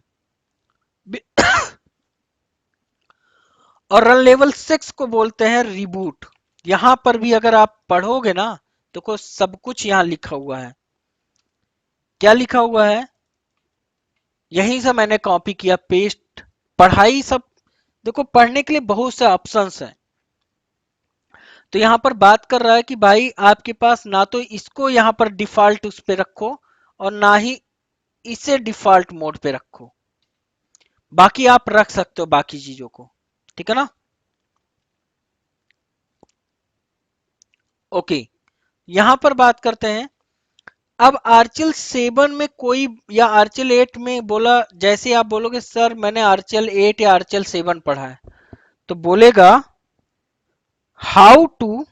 और रन लेवल 6 को बोलते हैं रिबूट। यहां पर भी अगर आप पढ़ोगे ना तो सब कुछ यहां लिखा हुआ है। क्या लिखा हुआ है, यहीं से मैंने कॉपी किया पेस्ट, पढ़ाई सब देखो, पढ़ने के लिए बहुत से ऑप्शंस हैं। तो यहां पर बात कर रहा है कि भाई आपके पास ना तो इसको यहां पर डिफॉल्ट उस पे रखो और ना ही इसे डिफॉल्ट मोड पे रखो, बाकी आप रख सकते हो बाकी चीजों को। ठीक है ना, ओके यहां पर बात करते हैं। अब आरचेल 7 में कोई या आरचेल 8 में बोला, जैसे आप बोलोगे सर मैंने आरचेल 8 या आरचेल 7 पढ़ा है, तो बोलेगा how to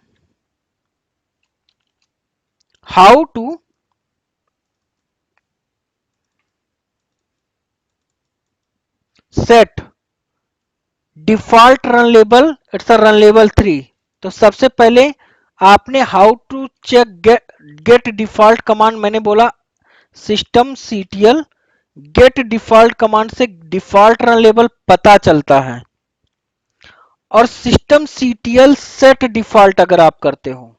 set default run level, it's a run level 3। तो सबसे पहले आपने how to check get default command, मैंने बोला system CTL get default command से डिफॉल्ट रन लेवल पता चलता है, और सिस्टम सीटीएल सेट डिफॉल्ट अगर आप करते हो,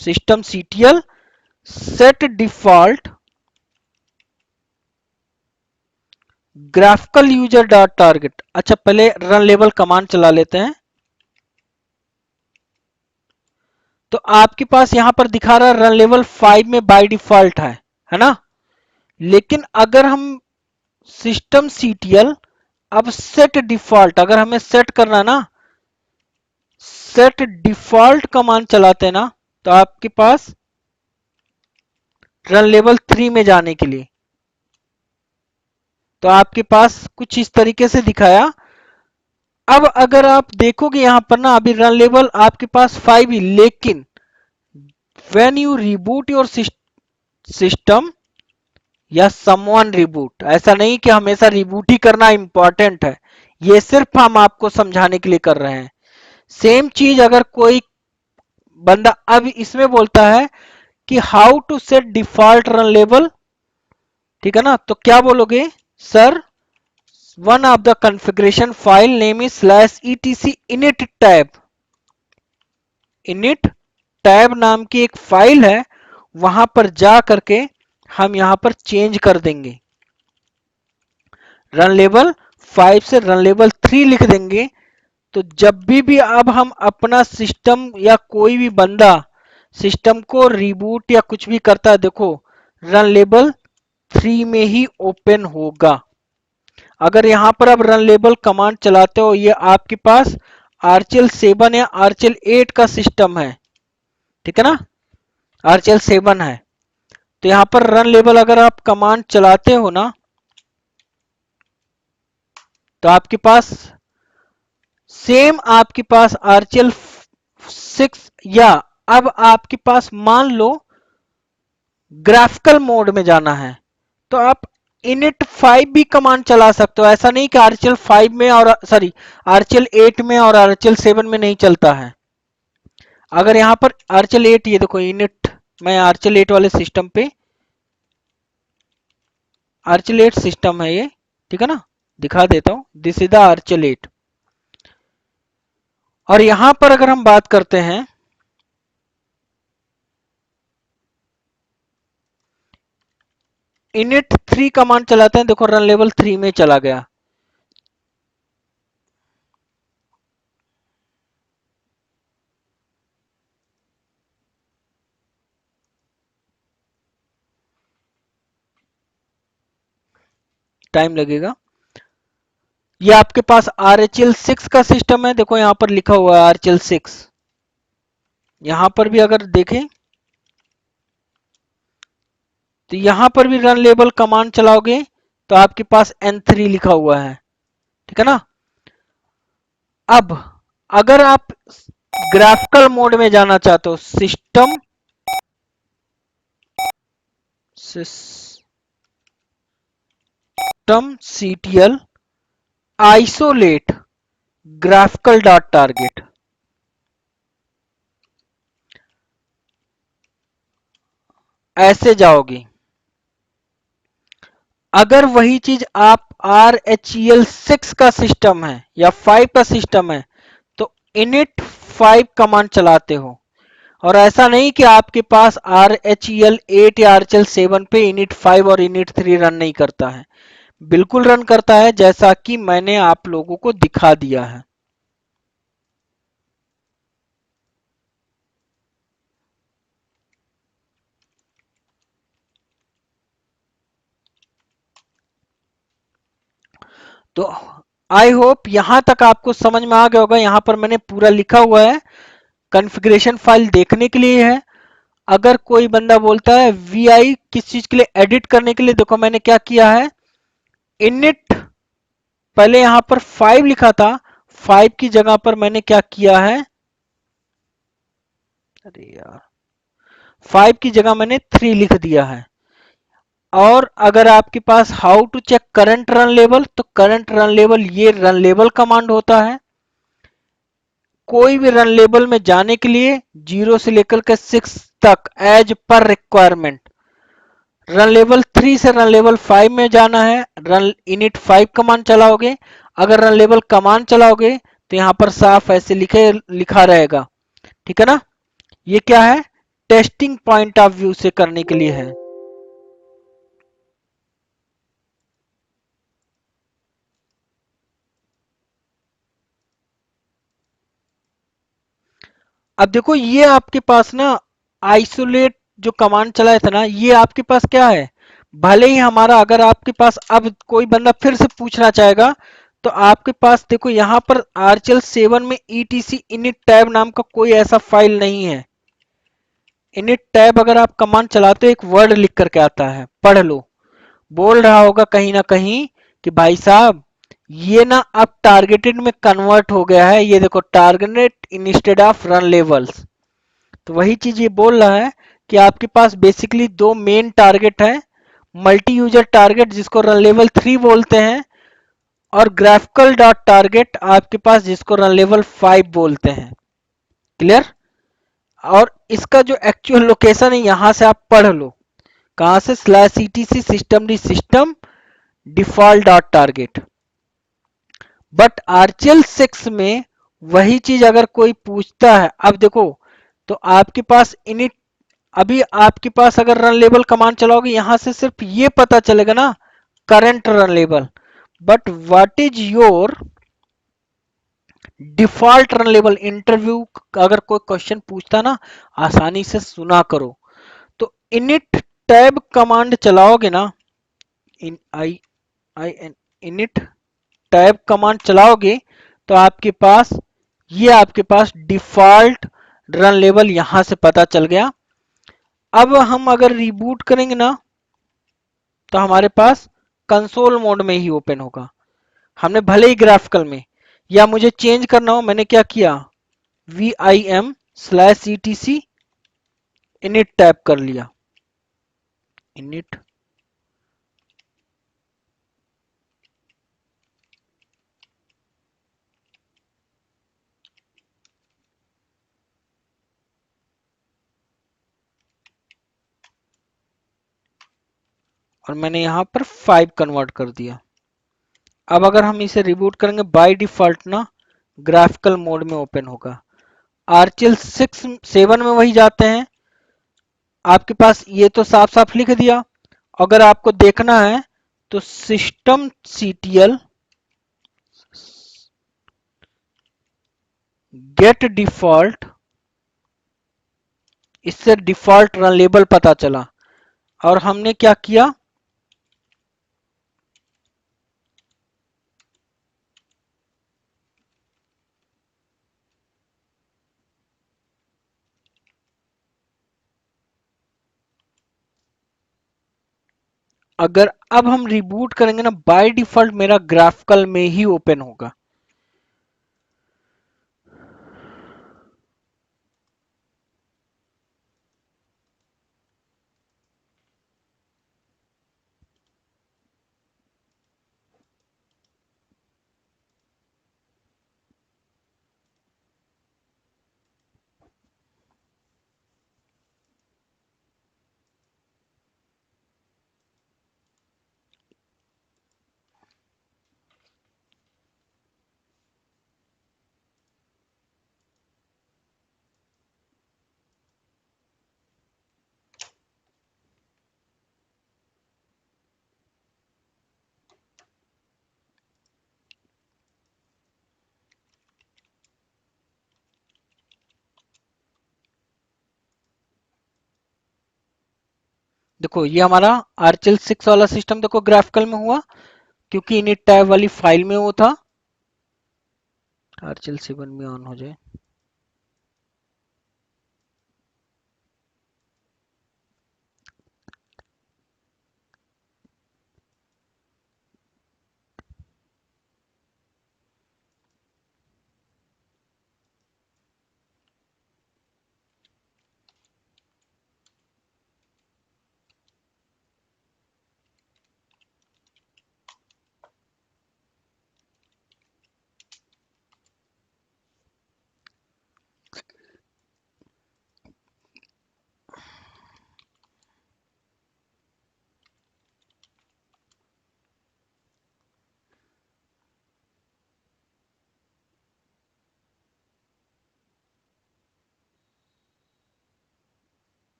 system CTL set default graphical user dot target. अच्छा पहले रन लेवल कमांड चला लेते हैं। तो आपके पास यहां पर दिखा रहा है रन लेवल 5 में बाय डिफॉल्ट है ना, लेकिन अगर हम सिस्टम सीटीएल अब सेट डिफॉल्ट, अगर हमें सेट करना ना, सेट डिफॉल्ट कमांड चलाते हैं ना, तो आपके पास रन लेवल 3 में जाने के लिए तो आपके पास कुछ इस तरीके से दिखाया। अब अगर आप देखोगे यहां पर ना, अभी रन लेवल आपके पास 5 ही, लेकिन when you reboot your system या समवन रिबूट, ऐसा नहीं कि हमेशा रिबूट ही करना इंपॉर्टेंट है, ये सिर्फ हम आपको समझाने के लिए कर रहे हैं। सेम चीज अगर कोई बंदा अब इसमें बोलता है कि how to set default run level, ठीक है ना, तो क्या बोलोगे? Sir, one of the configuration file name is /etc init tab. init tab नाम की एक फाइल है, वहां पर जा करके हम यहां पर चेंज कर देंगे। रन लेवल 5 से रन लेवल 3 लिख देंगे। तो जब भी अब हम अपना सिस्टम या कोई भी बंदा सिस्टम को रिबूट या कुछ भी करता है, देखो रन लेवल 3 में ही ओपन होगा। अगर यहां पर अब रन लेवल कमांड चलाते हो, ये आपके पास आरचेल 7 या आरचेल 8 का सिस्टम है, ठीक है ना, आरचेल 7 है। तो यहां पर रन लेवल अगर आप कमांड चलाते हो ना, तो आपके पास सेम आपके पास आरचेल 6, या अब आपके पास मान लो ग्राफिकल मोड में जाना है, तो आप init 5 भी कमांड चला सकते हो। ऐसा नहीं कि आरचेल 5 में और सॉरी आरचेल 8 में और आरचेल 7 में नहीं चलता है। अगर यहां पर आरचेल 8, ये देखो init, मैं आरचेल 8 वाले सिस्टम पे, आरचेल 8 सिस्टम है ये, ठीक है ना, दिखा देता हूं। This is the RHEL 8। और यहां पर अगर हम बात करते हैं init 3 कमांड चलाते हैं, देखो रन लेवल 3 में चला गया। टाइम लगेगा। ये आपके पास आरएचएल 6 का सिस्टम है, देखो यहां पर लिखा हुआ है आरएचएल 6। यहां पर भी अगर देखें तो यहां पर भी रन लेवल कमांड चलाओगे तो आपके पास N3 लिखा हुआ है, ठीक है ना। अब अगर आप ग्राफिकल मोड में जाना चाहते हो, system ctl isolate graphical dot target, ऐसे जाओगे। अगर वही चीज आप RHEL 6 का सिस्टम है या 5 का सिस्टम है, तो init 5 कमांड चलाते हो। और ऐसा नहीं कि आपके पास RHEL 8 या RHEL 7 पे init 5 और init 3 रन नहीं करता है। बिल्कुल रन करता है, जैसा कि मैंने आप लोगों को दिखा दिया है। तो आई होप यहां तक आपको समझ में आ गया होगा। यहां पर मैंने पूरा लिखा हुआ है, कॉन्फ़िगरेशन फाइल देखने के लिए है। अगर कोई बंदा बोलता है वी किस चीज के लिए, एडिट करने के लिए, देखो मैंने क्या किया है, इनिट पहले यहां पर 5 लिखा था, 5 की जगह पर मैंने क्या किया है, अरे यार 5 की जगह मैंने 3 लिख दिया है। और अगर आपके पास how to check current run level, तो करंट रन लेवल ये रन लेवल कमांड होता है। कोई भी रन लेवल में जाने के लिए 0 से लेकर के 6 तक as per requirement, run level 3 से रन लेवल 5 में जाना है, रन इनिट 5 कमांड चलाओगे। अगर रन लेवल कमांड चलाओगे तो यहां पर साफ ऐसे लिखा रहेगा, ठीक है ना। ये क्या है, टेस्टिंग पॉइंट ऑफ व्यू से करने के लिए है। अब देखो ये आपके पास ना आइसोलेट जो कमांड चलाया था ना, ये आपके पास क्या है, भले ही हमारा, अगर आपके पास अब कोई बंदा फिर से पूछना चाहेगा, तो आपके पास देखो यहां पर आरचेल 7 में etc init टैब नाम का कोई ऐसा फाइल नहीं है। init टैब अगर आप कमांड चलाते हो, एक वर्ड लिख करके आता है, पढ़ लो। बोल रहा होगा कहीं ना कहीं कि भाई साहब ये ना अब टारगेटेड में कन्वर्ट हो गया है, ये देखो target instead of run levels. तो वही चीज ये बोल रहा है कि आपके पास बेसिकली दो मेन टारगेट है, मल्टी यूजर टारगेट जिसको रन लेवल 3 बोलते हैं, और ग्राफिकल डॉट टारगेट आपके पास जिसको रन लेवल 5 बोलते हैं। क्लियर? और इसका जो एक्चुअल लोकेशन है यहां से आप पढ़ लो, कहां से, /etc system D system default dot target. But RHEL 6 में वही चीज अगर कोई पूछता है, अब देखो, तो आपके पास इनिट, अभी आपके पास अगर रन लेबल कमांड चलाओगे यहां से सिर्फ ये पता चलेगा ना current run label, but what is your default run label. Interview अगर कोई क्वेश्चन पूछता ना, आसानी से सुना करो। तो इनिट टैब कमांड चलाओगे ना, in I I N inittab command चलाओगे तो आपके पास, ये आपके पास डिफॉल्ट रन लेवल यहां से पता चल गया। अब हम अगर रिबूट करेंगे ना तो हमारे पास कंसोल मोड में ही ओपन होगा। हमने भले ही ग्राफिकल में, या मुझे चेंज करना हो, मैंने क्या किया, vim/etc इनिट टैप कर लिया, इनिट, और मैंने यहां पर 5 कन्वर्ट कर दिया। अब अगर हम इसे रिबूट करेंगे बाय डिफॉल्ट ना ग्राफिकल मोड में ओपन होगा। आरचेल 7 में वही जाते हैं, आपके पास ये तो साफ साफ लिख दिया। अगर आपको देखना है तो सिस्टम सीटीएल गेट डिफॉल्ट, इससे डिफॉल्ट रन लेबल पता चला। और हमने क्या किया, अगर अब हम रिबूट करेंगे ना बाय डिफॉल्ट मेरा ग्राफिकल में ही ओपन होगा। देखो ये हमारा आरचेल 6 वाला सिस्टम देखो ग्राफिकल में हुआ, क्योंकि इनिट टैब वाली फाइल में वो था। आरचेल 7 में ऑन हो जाए,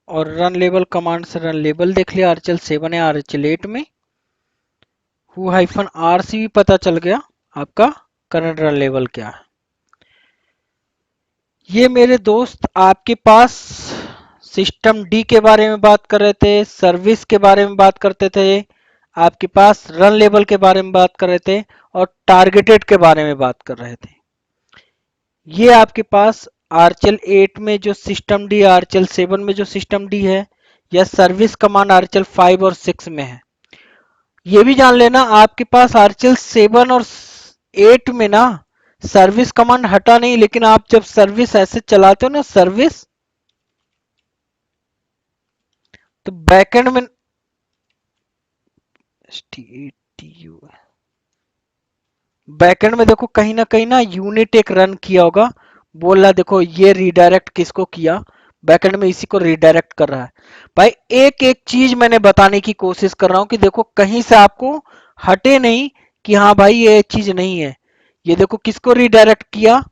और रन लेबल कमांड से रन लेबल देख लिया आरचेल 7 या आरचेल 8 में। -rc भी पता चल गया आपका करंट रन लेवल क्या है। ये मेरे दोस्त आपके पास सिस्टम डी के बारे में बात कर रहे थे, सर्विस के बारे में बात करते थे, आपके पास रन लेवल के बारे में बात कर रहे थे और टारगेटेड के बारे में बात कर रहे थे। ये आपके पास आरचल 8 में जो सिस्टम डी, आरचल 7 में जो सिस्टम डी है, या सर्विस कमांड आरचल 5 और 6 में है। ये भी जान लेना आपके पास आरचल 7 और 8 में ना सर्विस कमांड हटा नहीं, लेकिन आप जब सर्विस ऐसे चलाते हो ना सर्विस, तो बैकएंड में बैकएंड में देखो कहीं ना यूनिट एक रन किया होगा, बोल रहा देखो ये रीडायरेक्ट किसको किया, बैकएंड में इसी को रीडायरेक्ट कर रहा है। भाई एक एक चीज मैंने बताने की कोशिश कर रहा हूं कि देखो कहीं से आपको हटे नहीं कि हाँ भाई ये चीज नहीं है। ये देखो किसको रीडायरेक्ट किया,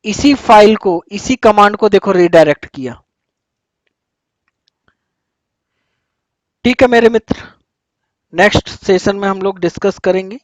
इसी फाइल को, इसी कमांड को देखो रीडायरेक्ट किया। ठीक है मेरे मित्र, नेक्स्ट सेशन में हम लोग डिस्कस करेंगे।